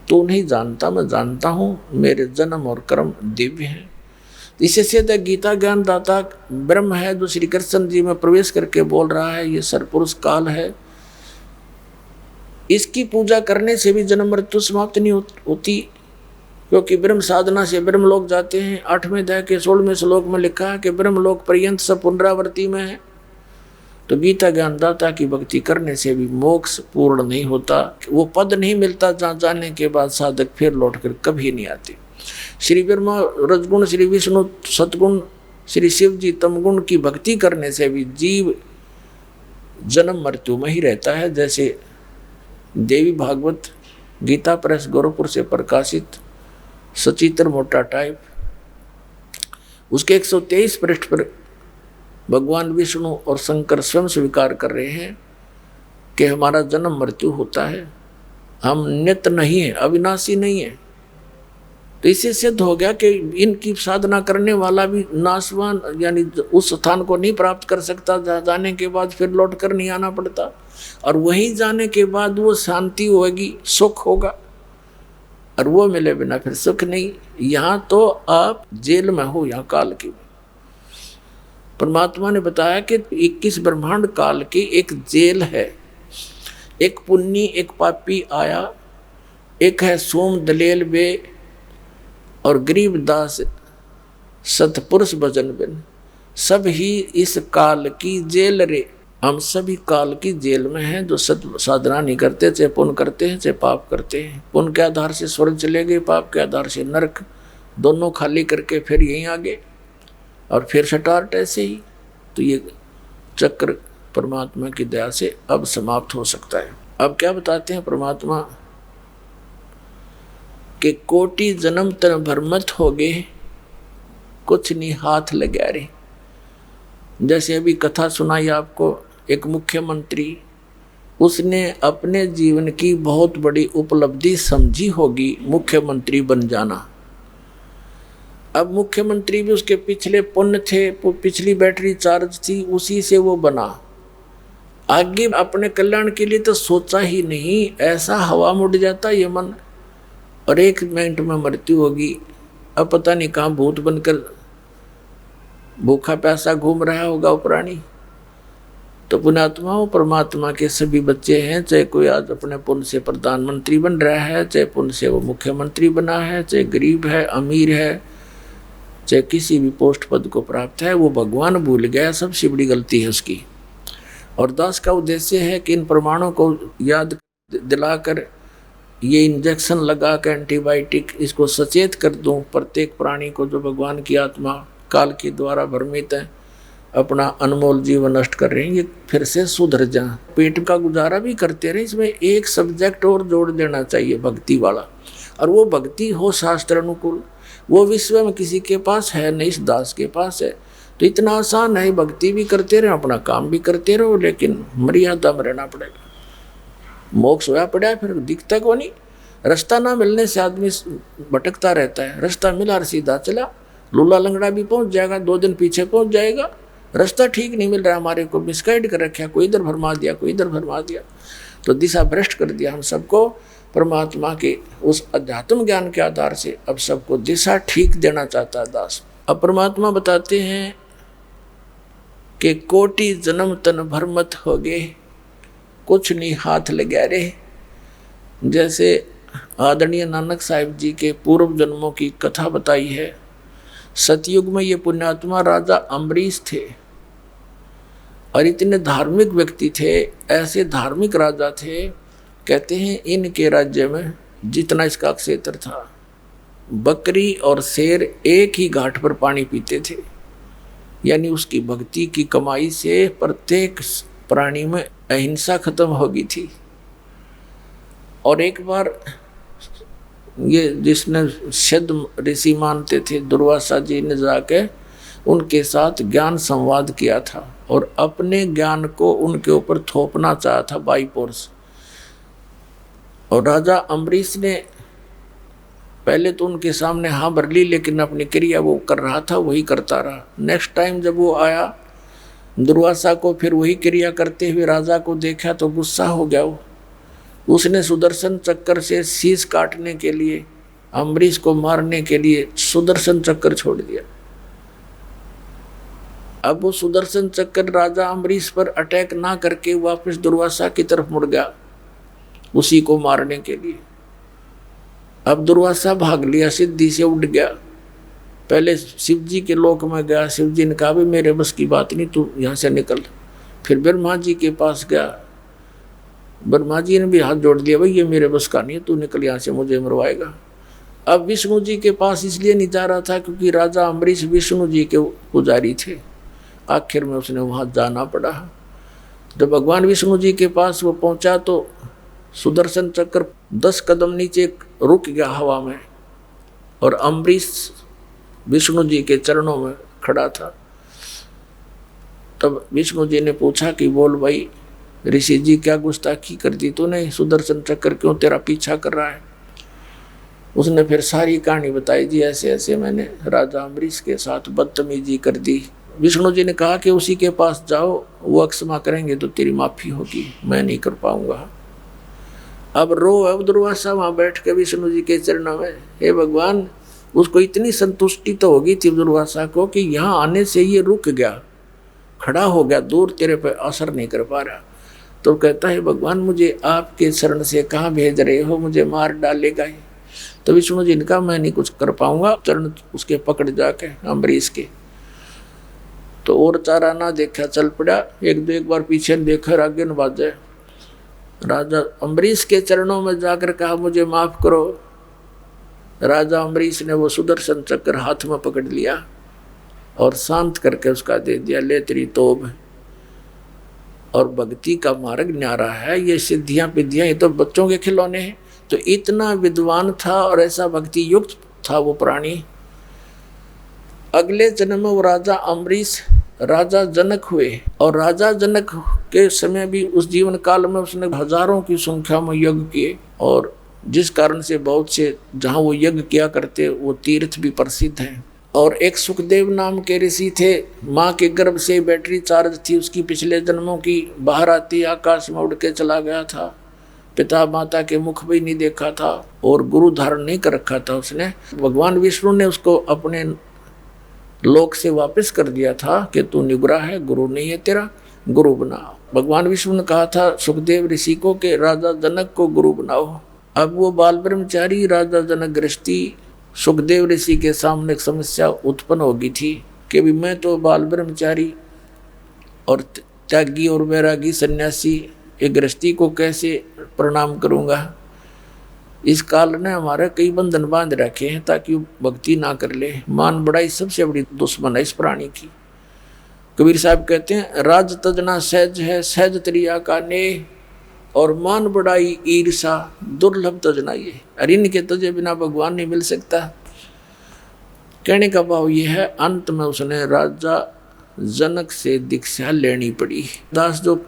तू नहीं जानता, मैं जानता हूँ, मेरे जन्म और कर्म दिव्य हैं। इससे सिद्ध गीता ज्ञानदाता ब्रह्म है जो श्री कृष्ण जी में प्रवेश करके बोल रहा है, ये सरपुरुष काल है। इसकी पूजा करने से भी जन्म मृत्यु समाप्त नहीं होती, क्योंकि ब्रह्म साधना से ब्रह्म लोक जाते हैं। 8वें अध्याय के 16वें श्लोक में लिखा है कि ब्रह्म लोक पर्यंत सब पुनरावृत्ति में है। तो गीता ज्ञानदाता की भक्ति करने से भी मोक्ष पूर्ण नहीं होता, वो पद नहीं मिलता जहाँ जाने के बाद साधक फिर लौटकर कभी नहीं आते। श्री ब्रह्मा रजगुण, श्री विष्णु सतगुण, श्री शिव जी तमगुण की भक्ति करने से भी जीव जन्म मृत्यु में ही रहता है। जैसे देवी भागवत गीता प्रेस गोरखपुर से प्रकाशित सचित्र मोटा टाइप, उसके 123 पृष्ठ पर भगवान विष्णु और शंकर स्वयं स्वीकार कर रहे हैं कि हमारा जन्म मृत्यु होता है, हम नित्य नहीं है, अविनाशी नहीं है। तो इससे सिद्ध हो गया कि इनकी साधना करने वाला भी नाशवान यानी उस स्थान को नहीं प्राप्त कर सकता जहाँ जाने के बाद फिर लौट कर नहीं आना पड़ता, और वहीं जाने के बाद वो शांति होगी, सुख होगा, और वो मिले बिना फिर सुख नहीं। यहाँ तो आप जेल में हो, यहाँ काल की। परमात्मा ने बताया कि 21 ब्रह्मांड काल की एक जेल है, एक पुण्य एक पापी आया, एक है सोम दलेल बे और गरीबदास सतपुरुष भजन बिन, सब ही इस काल की जेल रे। हम सभी काल की जेल में हैं, जो साधना नहीं करते, चाहे पुण्य करते हैं चाहे पाप करते हैं। पुण्य के आधार से स्वर्ग चले गए, पाप के आधार से नरक, दोनों खाली करके फिर यहीं आ गए और फिर स्टार्ट ऐसे ही। तो ये चक्र परमात्मा की दया से अब समाप्त हो सकता है। अब क्या बताते हैं परमात्मा कि कोटि जन्म तन भरमत हो गए, कुछ नहीं हाथ लगा रे। जैसे अभी कथा सुनाई आपको, एक मुख्यमंत्री, उसने अपने जीवन की बहुत बड़ी उपलब्धि समझी होगी मुख्यमंत्री बन जाना। अब मुख्यमंत्री भी उसके पिछले पुण्य थे, पिछली बैटरी चार्ज थी, उसी से वो बना। आगे अपने कल्याण के लिए तो सोचा ही नहीं, ऐसा हवा मुड़ जाता ये मन, और 1 मिनट में मृत्यु होगी। अब पता नहीं कहाँ भूत बनकर भूखा प्यासा घूम रहा होगा वो प्राणी। तो पुण्यात्माओं, परमात्मा के सभी बच्चे हैं, चाहे कोई आज अपने पुण्य से प्रधानमंत्री बन रहा है, चाहे पुण्य से वो मुख्यमंत्री बना है, चाहे गरीब है अमीर है, चाहे किसी भी पोस्ट पद को प्राप्त है, वो भगवान भूल गया, सबसे बड़ी गलती है उसकी। और दास का उद्देश्य है कि इन प्रमाणों को याद दिलाकर, ये इंजेक्शन लगा कर एंटीबायोटिक इसको सचेत कर दूं प्रत्येक प्राणी को जो भगवान की आत्मा काल के द्वारा भ्रमित है, अपना अनमोल जीवन नष्ट कर रहे हैं, ये फिर से सुधर जाए, पेट का गुजारा भी करते रहे। इसमें एक सब्जेक्ट और जोड़ देना चाहिए, भक्ति वाला, और वो भक्ति हो शास्त्र अनुकूल। वो विश्व में किसी के पास है नहीं, इस दास के पास है। तो इतना आसान है, भक्ति भी करते रहे, अपना काम भी करते रहो, लेकिन मर्यादा में रहना पड़ेगा। मोक्ष होया पड़ा फिर दिखता को नहीं। रास्ता ना मिलने से आदमी भटकता रहता है, रास्ता मिला और सीधा चला, लूला लंगड़ा भी पहुंच जाएगा, 2 दिन पीछे पहुंच जाएगा। रास्ता ठीक नहीं मिल रहा, हमारे को मिसगाइड कर रखा, कोई इधर भरमा दिया, कोई इधर भरमा दिया, तो दिशा भ्रष्ट कर दिया हम सबको। परमात्मा के उस अध्यात्म ज्ञान के आधार से अब सबको दिशा ठीक देना चाहता है दास। अब परमात्मा बताते हैं कि कोटि जन्म तन भरमत हो गए, कुछ नहीं हाथ लगा रे। जैसे आदरणीय नानक साहिब जी के पूर्व जन्मों की कथा बताई है। सतयुग में ये पुण्यात्मा राजा अम्बरीश थे, और इतने धार्मिक व्यक्ति थे, ऐसे धार्मिक राजा थे। कहते हैं इनके राज्य में जितना इसका क्षेत्र था, बकरी और शेर एक ही घाट पर पानी पीते थे। यानी उसकी भक्ति की कमाई से प्रत्येक प्राणी में अहिंसा खत्म हो गई थी। और एक बार ये जिसने सिद्ध ऋषि मानते थे दुर्वासा जी ने जाके उनके साथ ज्ञान संवाद किया था, और अपने ज्ञान को उनके ऊपर थोपना चाहा था बाई फोर्स। और राजा अम्बरीश ने पहले तो उनके सामने हाँ भर ली, लेकिन अपनी क्रिया वो कर रहा था वही करता रहा। नेक्स्ट टाइम जब वो आया दुर्वासा को फिर वही क्रिया करते हुए राजा को देखा तो गुस्सा हो गया वो। उसने सुदर्शन चक्कर से शीश काटने के लिए, अम्बरीश को मारने के लिए सुदर्शन चक्कर छोड़ दिया। अब वो सुदर्शन चक्कर राजा अम्बरीश पर अटैक ना करके वापस दुर्वासा की तरफ मुड़ गया उसी को मारने के लिए। अब दुर्वासा भाग लिया, सिद्धि से उड़ गया। पहले शिव जी के लोक में गया, शिव जी ने कहा भी मेरे बस की बात नहीं, तू यहाँ से निकल। फिर ब्रह्मा जी के पास गया, ब्रह्मा जी ने भी हाथ जोड़ दिया, भाई ये मेरे बस का नहीं है, तू निकल यहाँ से, मुझे मरवाएगा। अब विष्णु जी के पास इसलिए नहीं जा रहा था क्योंकि राजा अम्बरीश विष्णु जी के पुजारी थे। आखिर में उसने वहाँ जाना पड़ा। जब भगवान विष्णु जी के पास वो पहुँचा तो सुदर्शन चक्र 10 कदम नीचे रुक गया हवा में, और अम्बरीश विष्णु जी के चरणों में खड़ा था। तब विष्णु जी ने पूछा कि बोल भाई ऋषि जी, क्या गुस्ताखी कर दी तूने? सुदर्शन चक्र क्यों तेरा पीछा कर रहा है? उसने फिर सारी कहानी बताई जी, ऐसे ऐसे मैंने राजा अम्बरीश के साथ बदतमीजी कर दी। विष्णु जी ने कहा कि उसी के पास जाओ, वो अक्षमा करेंगे तो तेरी माफी होगी, मैं नहीं कर पाऊंगा। अब अब दुर्वासा वहाँ बैठ के विष्णु जी के चरणों में, हे भगवान, उसको इतनी संतुष्टि तो होगी थी दुर्वासा को कि यहाँ आने से ये रुक गया, खड़ा हो गया, दूर तेरे पे असर नहीं कर पा रहा। तो कहता है भगवान, मुझे आपके शरण से कहाँ भेज रहे हो, मुझे मार डालेगा ही। तो विष्णु जी ने कहा मैं नहीं कुछ कर पाऊंगा, चरण उसके पकड़ जाके अम्बरीश के। तो और चारा ना देखा, चल पड़ा। एक बार पीछे देखा, आगे न बाजे। राजा अम्बरीश के चरणों में जाकर कहा मुझे माफ करो। राजा अम्बरीश ने वो सुदर्शन चक्र हाथ में पकड़ लिया और शांत करके उसका दे दिया, ले तेरी तोब। और भक्ति का मार्ग न्यारा है, ये सिद्धियां पिद्धियां ये तो बच्चों के खिलौने हैं। तो इतना विद्वान था और ऐसा भक्ति युक्त था वो प्राणी। अगले जन्म में वो राजा अम्बरीश राजा जनक हुए, और राजा जनक के समय भी उस जीवन काल में उसने हजारों की संख्या में यज्ञ किए, और जिस कारण से बहुत से जहाँ वो यज्ञ किया करते वो तीर्थ भी प्रसिद्ध हैं। और एक सुखदेव नाम के ऋषि थे, माँ के गर्भ से बैटरी चार्ज थी उसकी पिछले जन्मों की, बाहर आती आकाश में उड़ के चला गया था, पिता माता के मुख भी नहीं देखा था और गुरु धारण नहीं कर रखा था उसने। भगवान विष्णु ने उसको अपने लोक से वापस कर दिया था कि तू निगुरा है, गुरु नहीं है तेरा, गुरु बनाओ। भगवान विष्णु ने कहा था सुखदेव ऋषि को कि राजा जनक को गुरु बनाओ। अब वो बाल ब्रह्मचारी राजा जनक गृहस्थी सुखदेव ऋषि के सामने एक समस्या उत्पन्न हो गई थी कि भी मैं तो बाल ब्रह्मचारी और त्यागी और वैरागी सन्यासी एक गृहस्थी को कैसे प्रणाम करूंगा। इस काल ने हमारे कई बंधन बांध रखे हैं ताकि वो भक्ति ना कर ले। मान बड़ाई सबसे बड़ी दुश्मन है इस प्राणी की। कबीर साहब कहते हैं राज तजना सहज है, सहज त्रिया का ने, और मान बड़ाई ईर्षा दुर्लभ तजना ये। अरे इनके तजे बिना भगवान नहीं मिल सकता। कहने का भाव ये है, अंत में उसने राजा जनक से दीक्षा लेनी पड़ी। दास जो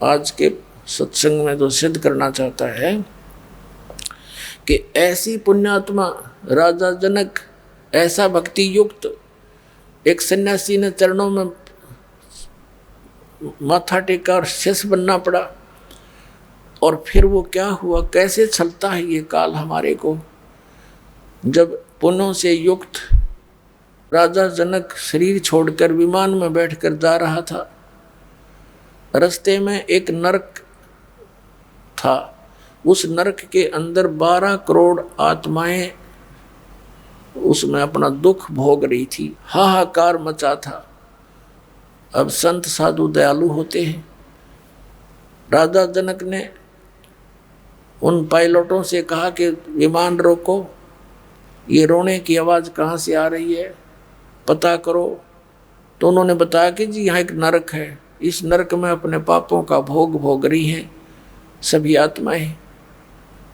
आज के सत्संग में जो सिद्ध करना चाहता है कि ऐसी पुण्यात्मा राजा जनक, ऐसा भक्ति युक्त एक सन्यासी ने चरणों में माथा टेका और शेष बनना पड़ा। और फिर वो क्या हुआ, कैसे चलता है ये काल हमारे को। जब पुण्यों से युक्त राजा जनक शरीर छोड़कर विमान में बैठकर जा रहा था, रास्ते में एक नरक था। उस नरक के अंदर 12 करोड़ आत्माएं उसमें अपना दुख भोग रही थी, हाहाकार मचा था। अब संत साधु दयालु होते हैं। राजा जनक ने उन पायलटों से कहा कि विमान रोको, ये रोने की आवाज़ कहाँ से आ रही है, पता करो। तो उन्होंने बताया कि जी यहाँ एक नरक है, इस नरक में अपने पापों का भोग भोग रही हैं सभी आत्माएं।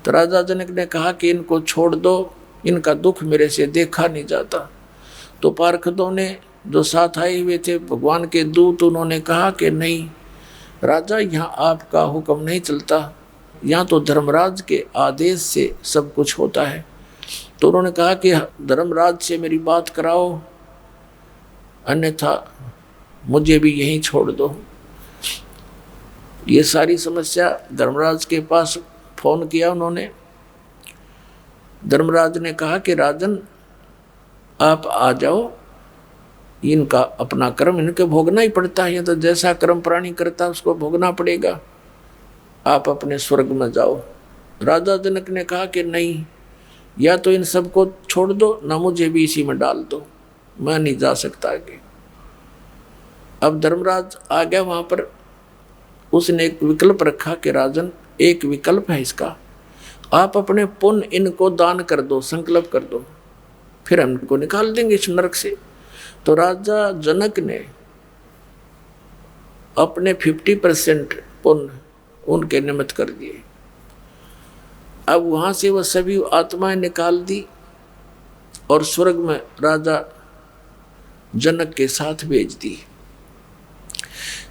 तो राजा जनक ने कहा कि इनको छोड़ दो, इनका दुख मेरे से देखा नहीं जाता। तो पार्षदों ने जो साथ आए हुए थे भगवान के दूत, उन्होंने कहा कि नहीं राजा, यहाँ आपका हुक्म नहीं चलता, यहाँ तो धर्मराज के आदेश से सब कुछ होता है। तो उन्होंने कहा कि धर्मराज से मेरी बात कराओ, अन्यथा मुझे भी यहीं छोड़ दो। ये सारी समस्या धर्मराज के पास फोन किया उन्होंने। धर्मराज ने कहा कि राजन आप आ जाओ, इनका अपना कर्म इनके भोगना ही पड़ता है, तो जैसा कर्म प्राणी करता है उसको भोगना पड़ेगा, आप अपने स्वर्ग में जाओ। राजा जनक ने कहा कि नहीं, या तो इन सबको छोड़ दो, ना मुझे भी इसी में डाल दो, मैं नहीं जा सकता आगे। अब धर्मराज आ गया वहां पर। उसने एक विकल्प रखा कि राजन एक विकल्प है इसका, आप अपने पुण्य इनको दान कर दो, संकल्प कर दो, फिर हम इनको निकाल देंगे इस नरक से। तो राजा जनक ने अपने 50% पुण्य उनके निमित्त कर दिए। अब वहां से वह सभी आत्माएं निकाल दी और स्वर्ग में राजा जनक के साथ भेज दी।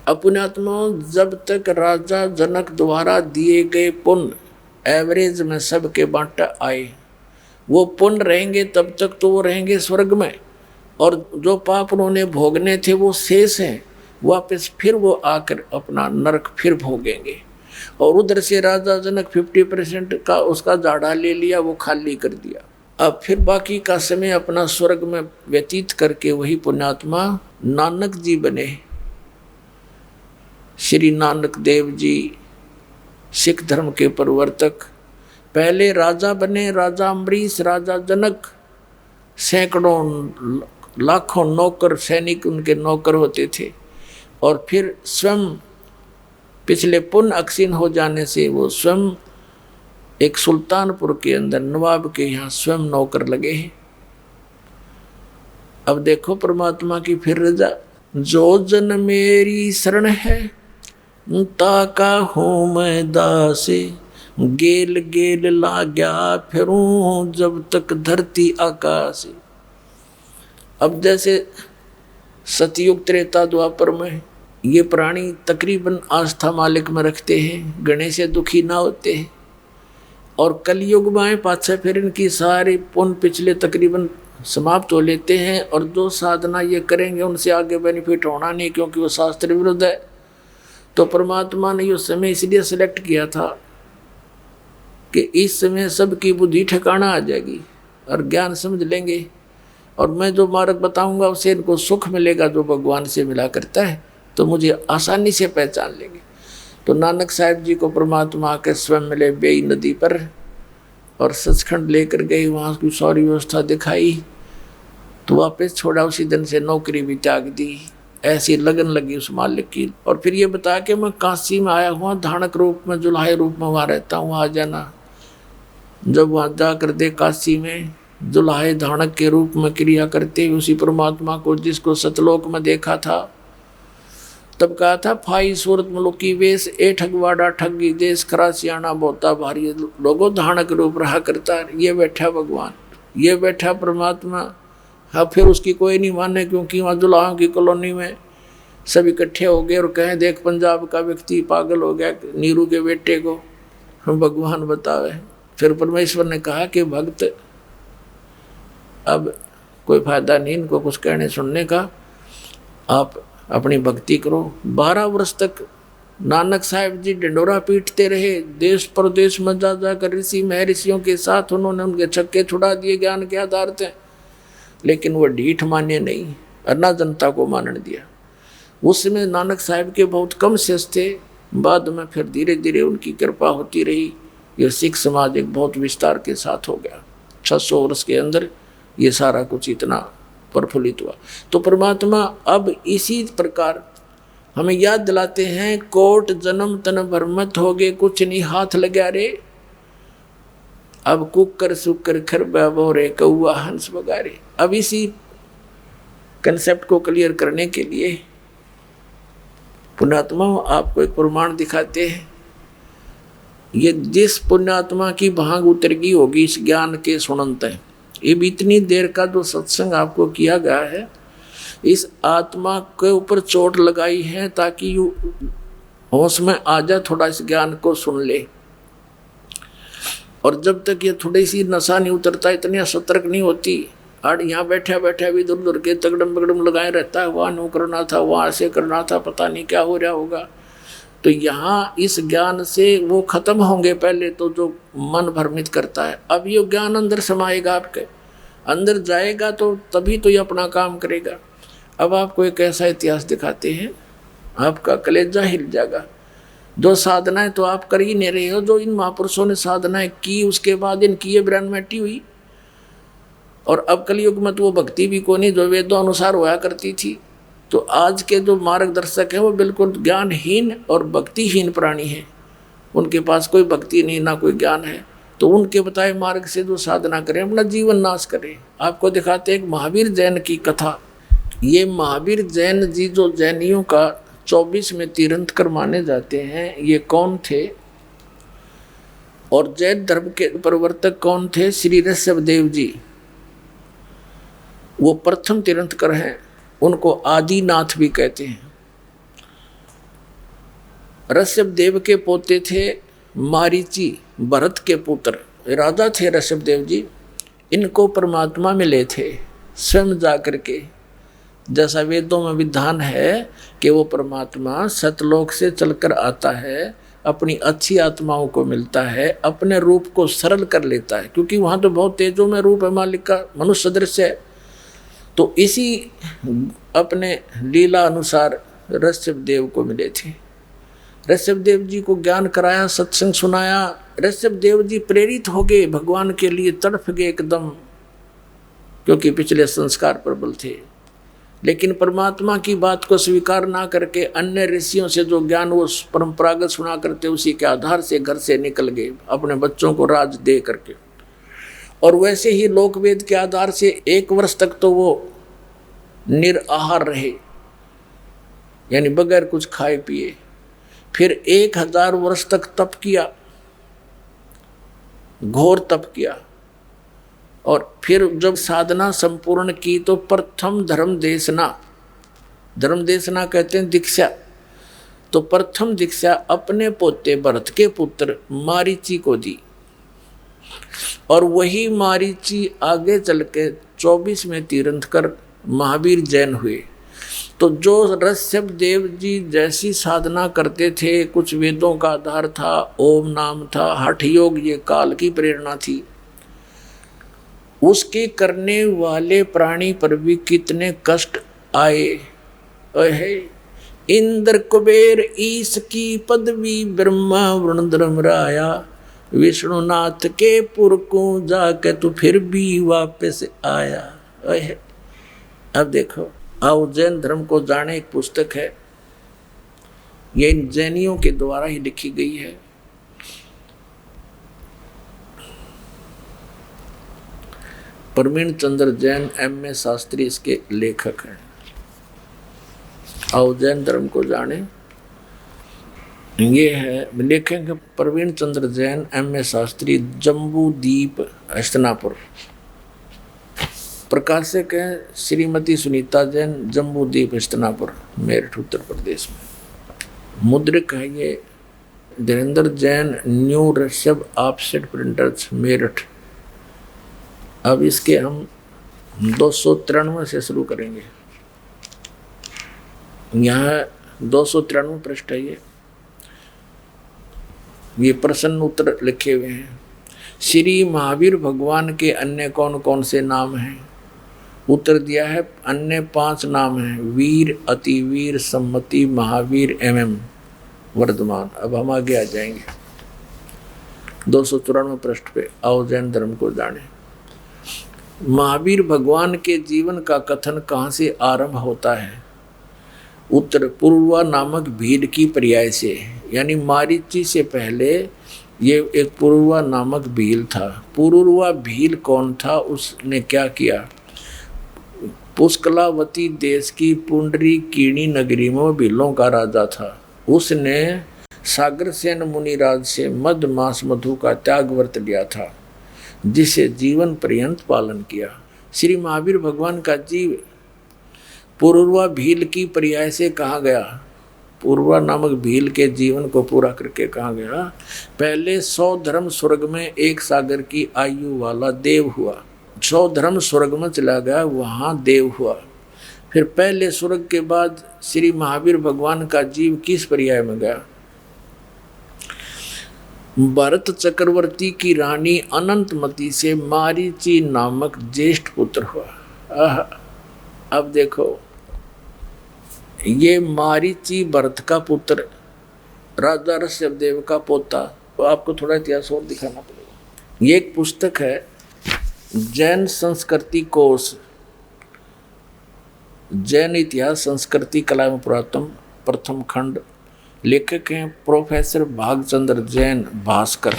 अपने आत्माओं, जब तक राजा जनक द्वारा दिए गए पुण्य एवरेज में सबके बांटा आए, वो पुण्य रहेंगे तब तक तो वो रहेंगे स्वर्ग में, और जो पाप उन्होंने भोगने थे वो शेष हैं, वापस फिर वो आकर अपना नरक फिर भोगेंगे। और उधर से राजा जनक 50% का उसका झाड़ा ले लिया, वो खाली कर दिया। अब फिर बाकी का समय अपना स्वर्ग में व्यतीत करके वही पुण्यात्मा नानक जी बने। श्री नानक देव जी सिख धर्म के प्रवर्तक पहले राजा बने, राजा अम्बरीश, राजा जनक, सैकड़ों लाखों नौकर सैनिक उनके नौकर होते थे, और फिर स्वयं पिछले पुण्य अक्षीण हो जाने से वो स्वयं एक सुल्तानपुर के अंदर नवाब के यहाँ स्वयं नौकर लगे हैं। अब देखो परमात्मा की फिर रजा, जो जन मेरी शरण है ताका हूँ मैं दासे, गेल गेल लाग्या फिरूं जब तक धरती आकाश। अब जैसे सतयुग त्रेता द्वापर में ये प्राणी तकरीबन आस्था मालिक में रखते हैं, गणे से दुखी ना होते हैं, और कलयुग में पाछे फिर इनकी सारी पुण्य पिछले तकरीबन समाप्त हो लेते हैं, और जो साधना ये करेंगे उनसे आगे बेनिफिट होना नहीं, क्योंकि वो शास्त्र विरुद्ध है। तो परमात्मा ने ये समय इसलिए सिलेक्ट किया था कि इस समय सबकी बुद्धि ठिकाना आ जाएगी और ज्ञान समझ लेंगे, और मैं जो मार्ग बताऊंगा उससे इनको सुख मिलेगा जो भगवान से मिला करता है, तो मुझे आसानी से पहचान लेंगे। तो नानक साहब जी को परमात्मा आकर स्वयं मिले बेई नदी पर, और सचखंड लेकर गए, वहाँ की सारी व्यवस्था दिखाई, तो वापस छोड़ा। उसी दिन से नौकरी भी त्याग दी। ऐसी लगन लगी उस मालिक की। और फिर ये बता के मैं काशी में आया हुआ, धानक रूप में, जुलाहे रूप में वहाँ रहता हूँ, आ जाना। जब वहाँ जाकर दे काशी में जुलाहे धानक के रूप में क्रिया करते हुए उसी परमात्मा को जिसको सतलोक में देखा था, तब कहा था फाई सूरत मुलुकी वेश ए ठगवाड़ा ठगी देश खरा सियाना बोता भारी, लोगों धानक रूप रहा करता। ये बैठा भगवान, ये बैठा परमात्मा। हाँ, फिर उसकी कोई नहीं माने, क्योंकि वहाँ जुलाहों की कॉलोनी में सब इकट्ठे हो गए और कहें देख पंजाब का व्यक्ति पागल हो गया, नीरू के बेटे को हम भगवान बतावे। फिर परमेश्वर ने कहा कि भक्त अब कोई फायदा नहीं इनको कुछ कहने सुनने का, आप अपनी भक्ति करो। 12 वर्ष तक नानक साहब जी ढिंडोरा पीटते रहे, देश प्रदेश में जा जाकर ऋषि महर्षियों के साथ उन्होंने उनके छक्के छुड़ा दिए ज्ञान के आधार से, लेकिन वो ढीठ माने नहीं और ना जनता को मानने दिया। उस समय नानक साहब के बहुत कम शिष्य थे, बाद में फिर धीरे धीरे उनकी कृपा होती रही। ये सिख समाज एक बहुत विस्तार के साथ हो गया। 600 वर्ष के अंदर ये सारा कुछ इतना प्रफुल्लित हुआ। तो परमात्मा अब इसी प्रकार हमें याद दिलाते हैं, कोट जन्म तन भरमत हो गए कुछ नहीं हाथ लगा रे, अब कुकर सुकर खरबा बोरे कौआ हंस बगारे। अब इसी कंसेप्ट को क्लियर करने के लिए पुण्यात्मा आपको एक प्रमाण दिखाते हैं। ये जिस पुण्यात्मा की भांग उतर गई होगी इस ज्ञान के सुनंत है, ये भी इतनी देर का जो सत्संग आपको किया गया है, इस आत्मा के ऊपर चोट लगाई है ताकि होश में आ जाए, थोड़ा इस ज्ञान को सुन ले। और जब तक ये थोड़ी सी नशा नहीं उतरता, इतनी सतर्क नहीं होती, और यहाँ बैठा बैठा भी इधर उधर के तगड़म बगड़म लगाए रहता है, वहाँ नो करना था, वहाँ ऐसे करना था, पता नहीं क्या हो रहा होगा। तो यहाँ इस ज्ञान से वो खत्म होंगे पहले तो, जो मन भ्रमित करता है। अब ये ज्ञान अंदर समाएगा, आपके अंदर जाएगा तो तभी तो ये अपना काम करेगा। अब आपको एक ऐसा इतिहास दिखाते हैं, आपका कलेजा हिल जाएगा। जो साधनाएं तो आप कर ही नहीं रहे हो, जो इन महापुरुषों ने साधनाएं की उसके बाद इनकी ये ब्रह्मटी हुई। और अब कलयुग में तो वो भक्ति भी को नहीं जो वेदों अनुसार होया करती थी। तो आज के जो मार्गदर्शक हैं वो बिल्कुल ज्ञानहीन और भक्तिहीन प्राणी हैं, उनके पास कोई भक्ति नहीं, ना कोई ज्ञान है। तो उनके बताए मार्ग से जो साधना करें, अपना जीवन नाश करें। आपको दिखाते एक महावीर जैन की कथा। ये महावीर जैन जी जो जैनियों का 24 में तीर्थंकर माने जाते हैं, ये कौन थे और जैन धर्म के प्रवर्तक कौन थे? श्री ऋषभदेव जी, वो प्रथम तीर्थंकर हैं। उनको आदिनाथ भी कहते हैं। ऋषभदेव के पोते थे मारीची, भरत के पुत्र राजा थे ऋषभदेव जी। इनको परमात्मा मिले थे स्वयं जाकर के। जैसा वेदों में विधान है कि वो परमात्मा सतलोक से चलकर आता है, अपनी अच्छी आत्माओं को मिलता है, अपने रूप को सरल कर लेता है, क्योंकि वहाँ तो बहुत तेजों में रूप है मालिक का, मनुष्य सदृश है। तो इसी अपने लीला अनुसार ऋषभदेव को मिले थे। ऋषभदेव जी को ज्ञान कराया, सत्संग सुनाया। ऋषभदेव जी प्रेरित हो गए, भगवान के लिए तड़प गए एकदम, क्योंकि पिछले संस्कार प्रबल थे। लेकिन परमात्मा की बात को स्वीकार ना करके अन्य ऋषियों से जो ज्ञान वो परंपरागत सुना करते, उसी के आधार से घर से निकल गए, अपने बच्चों को राज दे करके। और वैसे ही लोकवेद के आधार से 1 वर्ष तक तो वो निराहार रहे, यानी बगैर कुछ खाए पिए। फिर 1000 वर्ष तक तप किया, घोर तप किया। और फिर जब साधना संपूर्ण की तो प्रथम धर्म देशना कहते हैं दीक्षा। तो प्रथम दीक्षा अपने पोते भरत के पुत्र मारीची को दी। और वही मारीची आगे चल के 24 में तीर्थंकर महावीर जैन हुए। तो जो ऋषभदेव जी जैसी साधना करते थे, कुछ वेदों का आधार था, ओम नाम था, हठ योग ये काल की प्रेरणा थी, उसके करने वाले प्राणी पर भी कितने कष्ट आए। इंद्र कुबेर ईश की पदवी, ब्रह्मा वरुण धर्मराया, विष्णुनाथ के पुर को जाके तो फिर भी वापस आया। अब देखो, आओ जैन धर्म को जाने। एक पुस्तक है, ये इन जैनियों के द्वारा ही लिखी गई है। प्रवीण चंद्र जैन M.A. शास्त्री इसके लेखक हैं। आओ जैन धर्म को जाने। ये है लिखेंगे प्रवीण चंद्र जैन M.A. शास्त्री, जम्बूदीप हस्तनापुर। प्रकाशक है श्रीमती सुनीता जैन, जम्बूदीप हस्तनापुर, मेरठ उत्तर प्रदेश में। मुद्रिक है ये Dhirendra Jain, new Rishabh offset printers, Meerut. अब इसके हम 293 से शुरू करेंगे। यहाँ 293 पृष्ठ है। ये प्रश्न उत्तर लिखे हुए हैं। श्री महावीर भगवान के अन्य कौन कौन से नाम हैं? उत्तर दिया है अन्य 5 नाम हैं, वीर, अतिवीर, सम्मति, महावीर, वर्धमान। अब हम आगे आ जाएंगे 294 पृष्ठ पे। आओ जैन धर्म को जाने। महावीर भगवान के जीवन का कथन कहाँ से आरंभ होता है? उत्तर पूर्वा नामक भील की पर्याय से, यानी मारीची से पहले ये एक पूर्वा नामक भील था। पूर्वा भील कौन था? उसने क्या किया? पुष्कलावती देश की पुंडरीकीणी नगरी में भीलों का राजा था। उसने सागरसेन मुनिराज से मद मास मधु का त्याग व्रत लिया था, जिसे जीवन पर्यंत पालन किया। श्री महावीर भगवान का जीव पूर्वा भील की पर्याय से कहा गया। पूर्वा नामक भील के जीवन को पूरा करके कहा गया, पहले 100 धर्म स्वर्ग में एक सागर की आयु वाला देव हुआ। 100 धर्म स्वर्ग में चला गया, वहाँ देव हुआ। फिर पहले स्वर्ग के बाद श्री महावीर भगवान का जीव किस पर्याय में गया? भरत चक्रवर्ती की रानी अनंतमती से मारीची नामक ज्येष्ठ पुत्र हुआ। अब देखो, ये मारीची भरत का पुत्र, राजा ऋषभदेव का पोता। तो आपको थोड़ा इतिहास और दिखाना पड़ेगा। ये एक पुस्तक है, जैन संस्कृति कोश, जैन इतिहास संस्कृति कला एवं पुरातन, प्रथम खंड। लेखक हैं प्रोफेसर भागचंद्र जैन, भास्कर।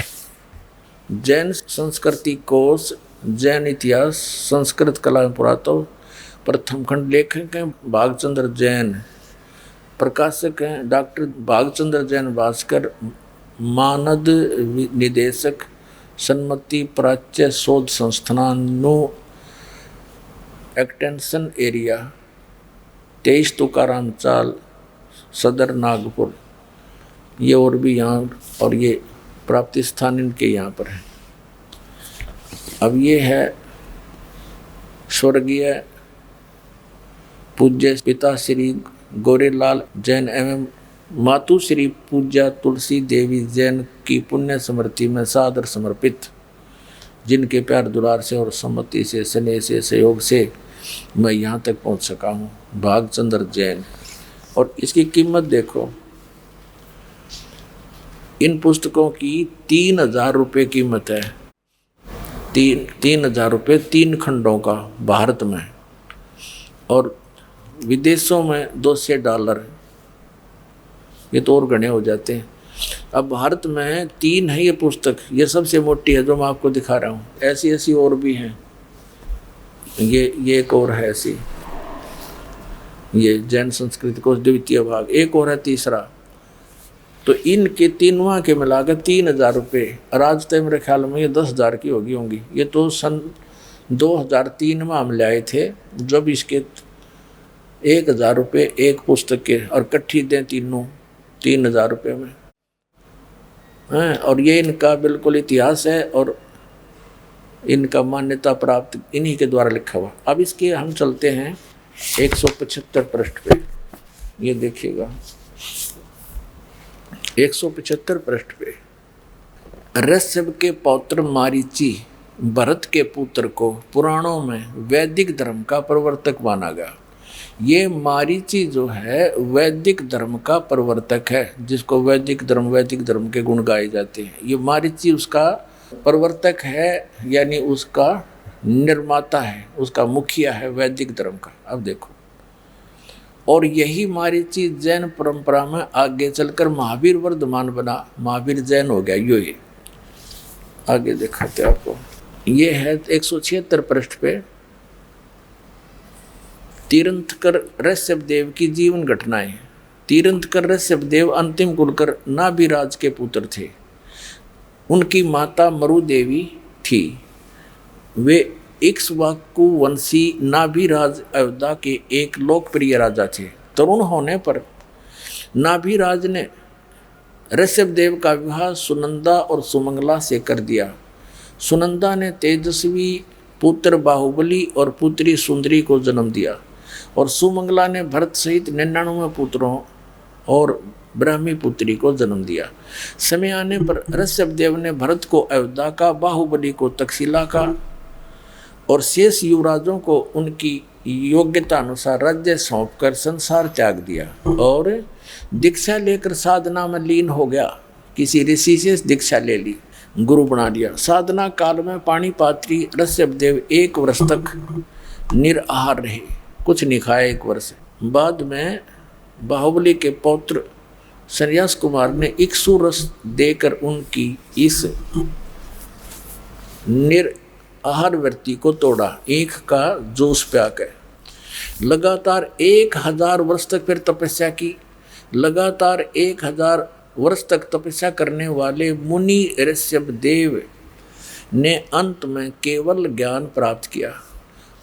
जैन संस्कृति कोश, जैन इतिहास संस्कृत कला एवं पुरातन, प्रथम खंड। लेखक हैं भागचंद्र जैन, प्रकाशक हैं डॉक्टर भागचंद्र जैन, भास्कर। मानद निदेशक सन्मति प्राच्य शोध संस्थान नो एक्सटेंशन एरिया 23 तुकाराम चाल, सदर नागपुर। ये और भी यहाँ, और ये प्राप्ति स्थान इनके यहाँ पर है। अब ये है स्वर्गीय पूज्य पिता श्री गोरेलाल जैन एवं मातु श्री पूज्या तुलसी देवी जैन की पुण्य स्मृति में सादर समर्पित, जिनके प्यार दुलार से और सम्मति से, स्नेह से, सहयोग से मैं यहाँ तक पहुँच सका हूँ, भागचंद्र जैन। और इसकी कीमत देखो, इन पुस्तकों की 3000 रुपये कीमत है। 3000 रुपये 3 खंडों का भारत में, और विदेशों में $200। ये तो और गणे हो जाते हैं। अब भारत में 3 है ये पुस्तक, ये सबसे मोटी है जो मैं आपको दिखा रहा हूँ। ऐसी ऐसी और भी हैं, ये एक और है ऐसी, ये जैन संस्कृति को द्वितीय भाग, एक और है तीसरा। तो इनके तीनों के मिलाकर 3000 रुपये। और आज तक मेरे ख्याल में ये 10,000 की होगी। ये तो सन 2003 में हम ले आए थे, जब इसके 1000 रुपये एक पुस्तक के, और इकट्ठी दें तीनों 3000 रुपये में हैं। और ये इनका बिल्कुल इतिहास है, और इनका मान्यता प्राप्त इन्हीं के द्वारा लिखा हुआ। अब इसके हम चलते हैं 175 पृष्ठ पे। ये देखिएगा 175 पृष्ठ पे, ऋषभ के पौत्र मारीची भरत के पुत्र को पुराणों में वैदिक धर्म का प्रवर्तक माना गया। ये मारीची जो है वैदिक धर्म का प्रवर्तक है, जिसको वैदिक धर्म के गुण गाए जाते हैं। ये मारीची उसका प्रवर्तक है, यानी उसका निर्माता है, उसका मुखिया है वैदिक धर्म का। अब देखो, और यही मारीची जैन परंपरा में आगे चलकर महावीर वर्धमान बना, महावीर जैन हो गया। ये आगे दिखाते आपको। ये है 176 पृष्ठ पे, तीर्थंकर ऋषभदेव की जीवन घटनाएं। तीर्थंकर ऋषभदेव अंतिम कुलकर नाभिराज के पुत्र थे। उनकी माता मरु देवी थी। वे इक्ष्वाकु वंशी नाभिराज अयोध्या के एक लोकप्रिय राजा थे। तरुण होने पर नाभिराज ने ऋषभदेव का विवाह सुनंदा और सुमंगला से कर दिया। सुनंदा ने तेजस्वी पुत्र बाहुबली और पुत्री सुंदरी को जन्म दिया, और सुमंगला ने भरत सहित 99 पुत्रों और ब्राह्मी पुत्री को जन्म दिया। समय आने पर ऋषभदेव ने भरत को अयोध्या का, बाहुबली को तक्षशिला का, और शेष युवराजों को उनकी योग्यता अनुसार राज्य सौंपकर संसार त्याग दिया, और दीक्षा लेकर साधना में लीन हो गया। किसी ऋषि से दीक्षा ले ली, गुरु बना लिया। साधना काल में पाणिपात्री ऋषभदेव 1 वर्ष तक निराहार रहे, कुछ नहीं खाया 1 वर्ष। बाद में बाहुबली के पौत्र संन्यास कुमार ने इक्ष्वाकु रस देकर उनकी इस निराहार वृत्ति को तोड़ा, ईख का जूस प्याकर। लगातार 1000 वर्ष तक फिर तपस्या की। लगातार 1000 वर्ष तक तपस्या करने वाले मुनि ऋषभदेव ने अंत में केवल ज्ञान प्राप्त किया।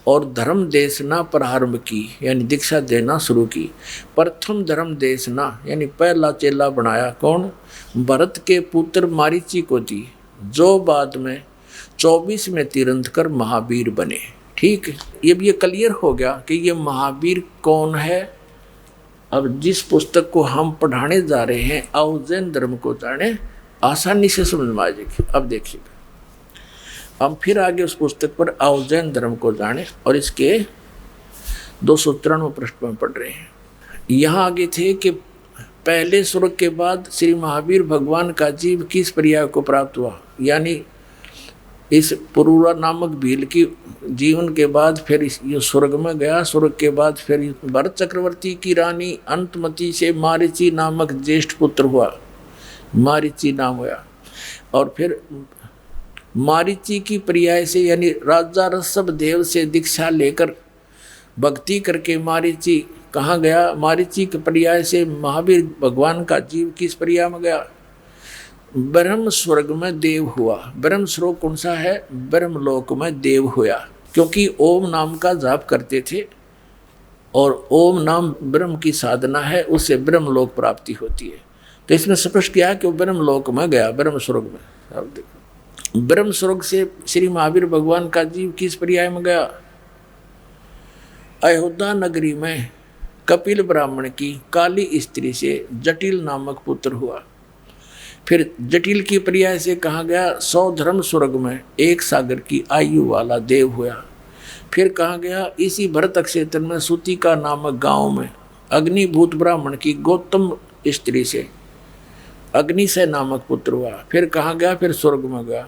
और धर्म देशना प्रारंभ की, यानी दीक्षा देना शुरू की। प्रथम धर्म देशना यानी पहला चेला बनाया कौन? भरत के पुत्र मारीची को दी, जो बाद में 24 में तीर्थंकर महावीर बने। ठीक है, ये क्लियर हो गया कि ये महावीर कौन है। अब जिस पुस्तक को हम पढ़ाने जा रहे हैं, आओ जैन धर्म को जाने, आसानी से समझ में आ जाएगी। अब देखिएगा, हम फिर आगे उस पुस्तक पर आओ जैन धर्म को जाने, और इसके 293 पृष्ठ में पढ़ रहे हैं। यहाँ आगे थे कि पहले स्वर्ग के बाद श्री महावीर भगवान का जीव किस पर्याय को प्राप्त हुआ, यानी इस पुरूरा नामक भील की जीवन के बाद फिर ये स्वर्ग में गया। स्वर्ग के बाद फिर भरत चक्रवर्ती की रानी अंतमती से मारीची नामक ज्येष्ठ पुत्र हुआ, मारीची नाम हुआ। और फिर मारीची की पर्याय से यानी राजा ऋषभ देव से दीक्षा लेकर भक्ति करके मारीची कहाँ गया? मारीची के पर्याय से महावीर भगवान का जीव किस पर्याय में गया? ब्रह्म स्वर्ग में देव हुआ। ब्रह्म स्वर्ग कौन सा है? ब्रह्मलोक में देव हुआ, क्योंकि ओम नाम का जाप करते थे और ओम नाम ब्रह्म की साधना है, उससे ब्रह्मलोक प्राप्ति होती है। तो इसमें स्पष्ट किया कि वो ब्रह्मलोक में गया, ब्रह्म स्वर्ग में। अब देखो, ब्रह्म स्वर्ग से श्री महावीर भगवान का जीव किस पर्याय में गया? अयोध्या नगरी में कपिल ब्राह्मण की काली स्त्री से जटिल नामक पुत्र हुआ। फिर जटिल की पर्याय से कहा गया 100 धर्म स्वर्ग में एक सागर की आयु वाला देव हुआ। फिर कहा गया इसी भरत क्षेत्र में सुतिका नामक गांव में अग्निभूत ब्राह्मण की गौतम स्त्री से अग्निशय नामक पुत्र हुआ। फिर कहा गया फिर स्वर्ग में गया।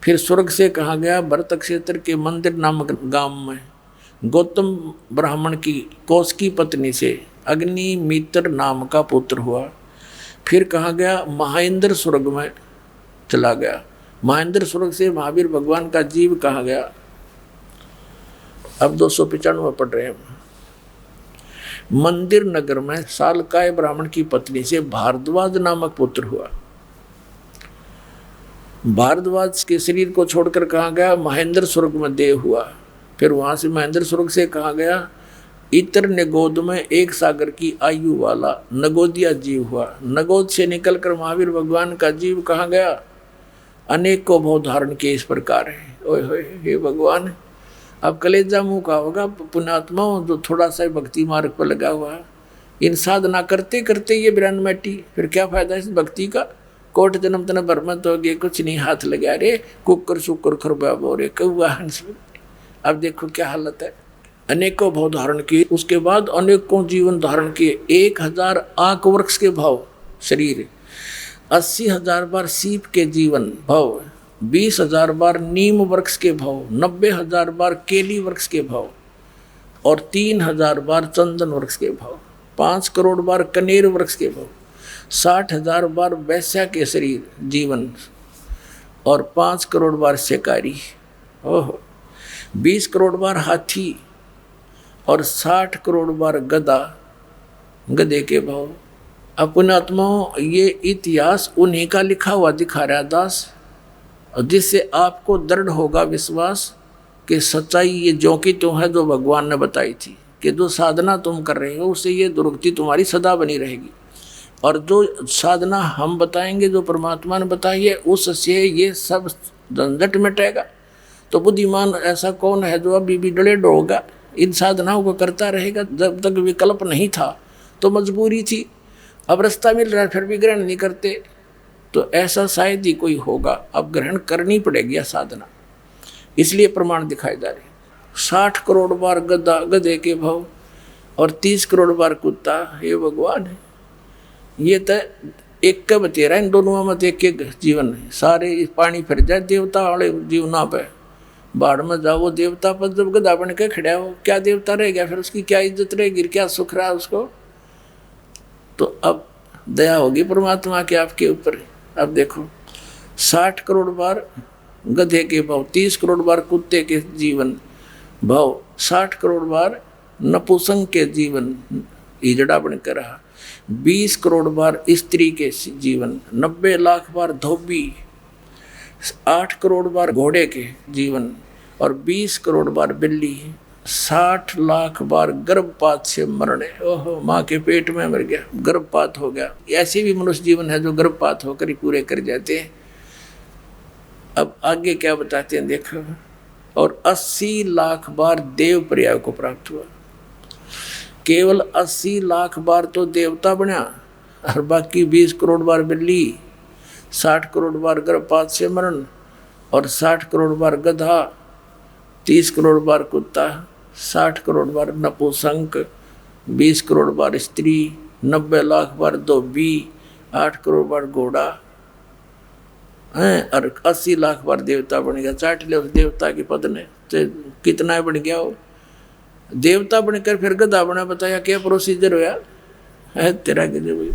फिर स्वर्ग से कहा गया भरत क्षेत्र के मंदिर नामक गांव में गौतम ब्राह्मण की कौश की पत्नी से अग्निमित्र नाम का पुत्र हुआ। फिर कहा गया महेंद्र स्वर्ग में चला गया। महेंद्र स्वर्ग से महावीर भगवान का जीव कहा गया। अब 295 पढ़ रहे हैं। मंदिर नगर में सालकाय ब्राह्मण की पत्नी से भारद्वाज नामक पुत्र हुआ। भारद्वाज के शरीर को छोड़कर कहा गया महेंद्र स्वर्ग में देव हुआ। फिर वहां से महेंद्र स्वर्ग से कहा गया इतर निगोद में एक सागर की आयु वाला नगोदिया जीव हुआ। नगोद से निकलकर महावीर भगवान का जीव कहाँ गया? अनेक को भाव धारण किए इस प्रकार है। ओए होए हे भगवान, अब कलेजा मुँह का होगा पुण्यात्मा जो थोड़ा सा भक्ति मार्ग पर लगा हुआ, इन साधना करते करते ये बिरान मैटी, फिर क्या फायदा इस भक्ति का? कोट जन्म तना बर्मत हो गए, कुछ नहीं हाथ लगा रे, कुकर शुक्र खरबा बोरे कौआ हंस। अब देखो क्या हालत है। अनेकों भाव धारण किए, उसके बाद अनेकों जीवन धारण किए। 1000 आक वृक्ष के भाव शरीर, 80,000 बार सीप के जीवन भाव, 20,000 बार नीम वृक्ष के भाव, 90,000 बार केली वृक्ष के भाव और 3,000 बार चंदन वृक्ष के भाव, 5 करोड़ बार कनेर वृक्ष के भाव, 60,000 बार वैश्या के शरीर जीवन और 5 करोड़ बार शिकारी, ओह 20 करोड़ बार हाथी और 60 करोड़ बार गधा, गधे के भाव। अपने आत्माओं ये इतिहास उन्हीं का लिखा हुआ दिखा रहा दास, जिससे आपको दृढ़ होगा विश्वास कि सच्चाई ये जो कि तुम है जो भगवान ने बताई थी कि जो साधना तुम कर रहे हो उससे ये दुर्गति तुम्हारी सदा बनी रहेगी। और जो साधना हम बताएंगे, जो परमात्मा ने बताई है, उससे ये सब झंझट मिटेगा। तो बुद्धिमान ऐसा कौन है जो अभी भी डले होगा, इन साधनाओं को करता रहेगा। जब तक विकल्प नहीं था तो मजबूरी थी, अब रास्ता मिल रहा है फिर भी ग्रहण नहीं करते, तो ऐसा शायद ही कोई होगा। अब ग्रहण करनी पड़ेगी साधना, इसलिए प्रमाण दिखाए जा रहे। 60 करोड़ बार गधा, गधे के भाव और 30 करोड़ बार कुत्ता। हे भगवान, ये तो एक का बतेरा, इन दोनों में एक एक जीवन है। सारे पानी फिर जाए देवता वाले जीवना पे, बाढ़ में जाओ वो देवता पर जब गधा बन के खड़ा हो, क्या देवता रह गया? फिर उसकी क्या इज्जत रहेगी, क्या सुख रहा उसको? तो अब दया होगी परमात्मा के आपके ऊपर। अब देखो 60 करोड़ बार गधे के भाव, 30 करोड़ बार कुत्ते के जीवन भाव, 60 करोड़ बार नपुंसक के जीवन हिजड़ा बनकर रहा, 20 करोड़ बार स्त्री के जीवन, 90 लाख बार धोबी, 8 करोड़ बार घोड़े के जीवन और 20 करोड़ बार बिल्ली, 60 लाख बार गर्भपात से मरने। ओहो, माँ के पेट में मर गया, गर्भपात हो गया। ऐसे भी मनुष्य जीवन है जो गर्भपात होकर ही पूरे कर जाते हैं। अब आगे क्या बताते हैं देखो। और 80 लाख बार देव पर्याय को प्राप्त हुआ। केवल 80 लाख बार तो देवता बना और बाकी 20 करोड़ बार बिल्ली, 60 करोड़ बार गर्भपात से मरण और 60 करोड़ बार गधा, 30 करोड़ बार कुत्ता, 60 करोड़ बार नपुंसक, 20 करोड़ बार स्त्री, 90 लाख बार धोबी, 8 करोड़ बार घोड़ा और 80 लाख बार देवता बन गया। चाट ले उस देवता के पद ने, तो कितना बन गया वो देवता बनकर फिर गधा बना। बताया क्या प्रोसीजर होया है तेरा के जो।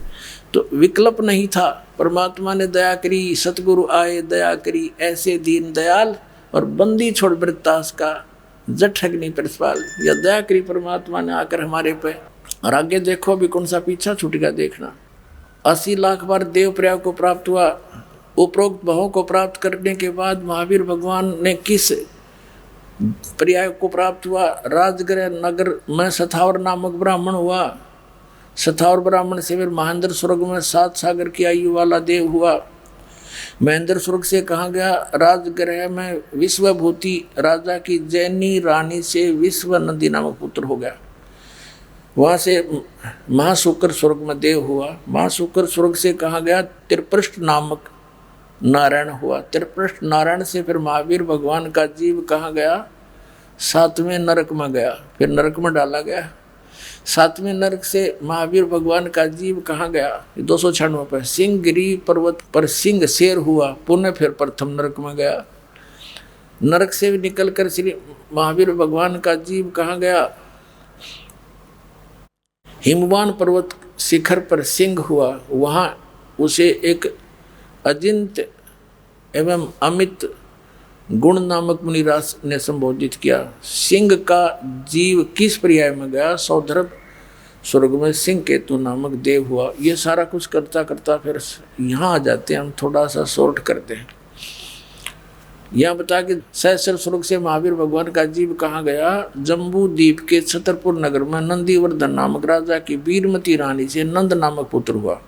तो विकल्प नहीं था, परमात्मा ने दया करी, सतगुरु आए दया करी, ऐसे दीन दयाल और बंदी छोड़ वृत्तास का जठ अग्नि पर सवाल। या दया करी परमात्मा ने आकर हमारे पे। और आगे देखो भी कौन सा पीछा छूट गया देखना। 80 लाख बार देव पर्याय को प्राप्त हुआ। उपरोक्त भावों को प्राप्त करने के बाद महावीर भगवान ने किस पर्याय को प्राप्त हुआ? राजगृह नगर में सथावर नामक ब्राह्मण हुआ। सथावर ब्राह्मण से फिर महेंद्र स्वर्ग में 7 सागर की आयु वाला देव हुआ। महेंद्र स्वर्ग से कहा गया राजगृह में विश्वभूति राजा की जैनी रानी से विश्व नंदी नामक पुत्र हो गया। वहाँ से महाशुक्र स्वर्ग में देव हुआ। महाशुक्र स्वर्ग से कहा गया त्रिपृष्ठ नामक नारायण हुआ। त्रिपृष्ठ नारायण से फिर महावीर भगवान का जीव कहा गया 7वें नरक में गया, फिर नरक में डाला गया। 7वें नरक से महावीर भगवान का जीव कहाँ गया? 296 पर सिंहगिरी पर्वत पर सिंह शेर हुआ, पुनः फिर प्रथम नरक में गया। नरक से निकलकर श्री महावीर भगवान का जीव कहाँ गया? हिमवान पर्वत शिखर पर सिंह हुआ, वहाँ उसे एक अजिंत एवं अमित गुण नामक मुनिराज ने संबोधित किया। सिंह का जीव किस पर्याय में गया? सौधर्भ स्वर्ग में सिंह केतु नामक देव हुआ। ये सारा कुछ करता करता फिर यहाँ आ जाते हैं, हम थोड़ा सा शॉर्ट करते हैं। यहाँ बता कि सहस्र स्वर्ग से महावीर भगवान का जीव कहाँ गया? जम्बू द्वीप के छतरपुर नगर में नंदीवर्धन नामक राजा की वीरमती रानी से नंद नामक पुत्र हुआ।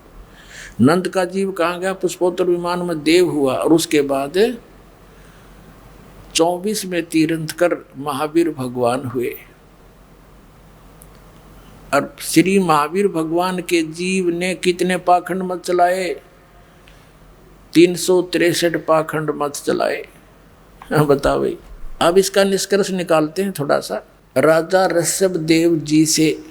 नंद का जीव कहाँ गया? पुष्पोत्तर विमान में देव हुआ। और उसके बाद 24 में तीर्थंकर महावीर भगवान हुए। और श्री महावीर भगवान के जीव ने कितने पाखंड मत चलाए? 363 पाखंड मत चलाए। बताओ भाई। अब इसका निष्कर्ष निकालते हैं थोड़ा सा। राजा ऋषभ देव जी से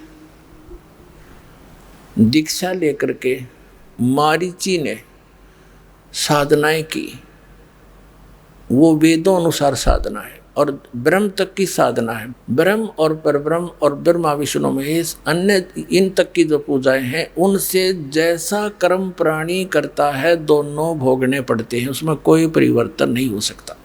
दीक्षा लेकर के मारीची ने साधनाएं की। वो वेदों अनुसार साधना है और ब्रह्म तक की साधना है। ब्रह्म और परब्रह्म और ब्रह्मा विष्णु महेश अन्य इन तक की जो पूजाएं हैं, उनसे जैसा कर्म प्राणी करता है दोनों भोगने पड़ते हैं, उसमें कोई परिवर्तन नहीं हो सकता।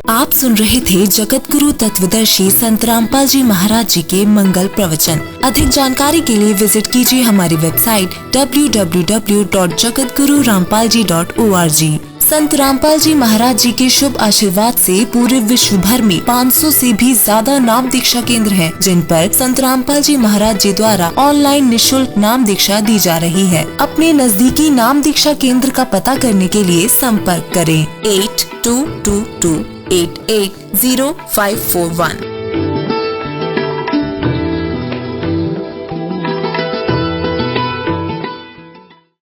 आप सुन रहे थे जगत गुरु तत्वदर्शी संत रामपाल जी महाराज जी के मंगल प्रवचन। अधिक जानकारी के लिए विजिट कीजिए हमारी वेबसाइट www.jagatgururampalji.org। संत रामपाल जी महाराज जी के शुभ आशीर्वाद से पूरे विश्व भर में 500 से भी ज्यादा नाम दीक्षा केंद्र हैं, जिन पर संत रामपाल जी महाराज जी द्वारा ऑनलाइन निःशुल्क नाम दीक्षा दी जा रही है। अपने नजदीकी नाम दीक्षा केंद्र का पता करने के लिए संपर्क करें 8222880541।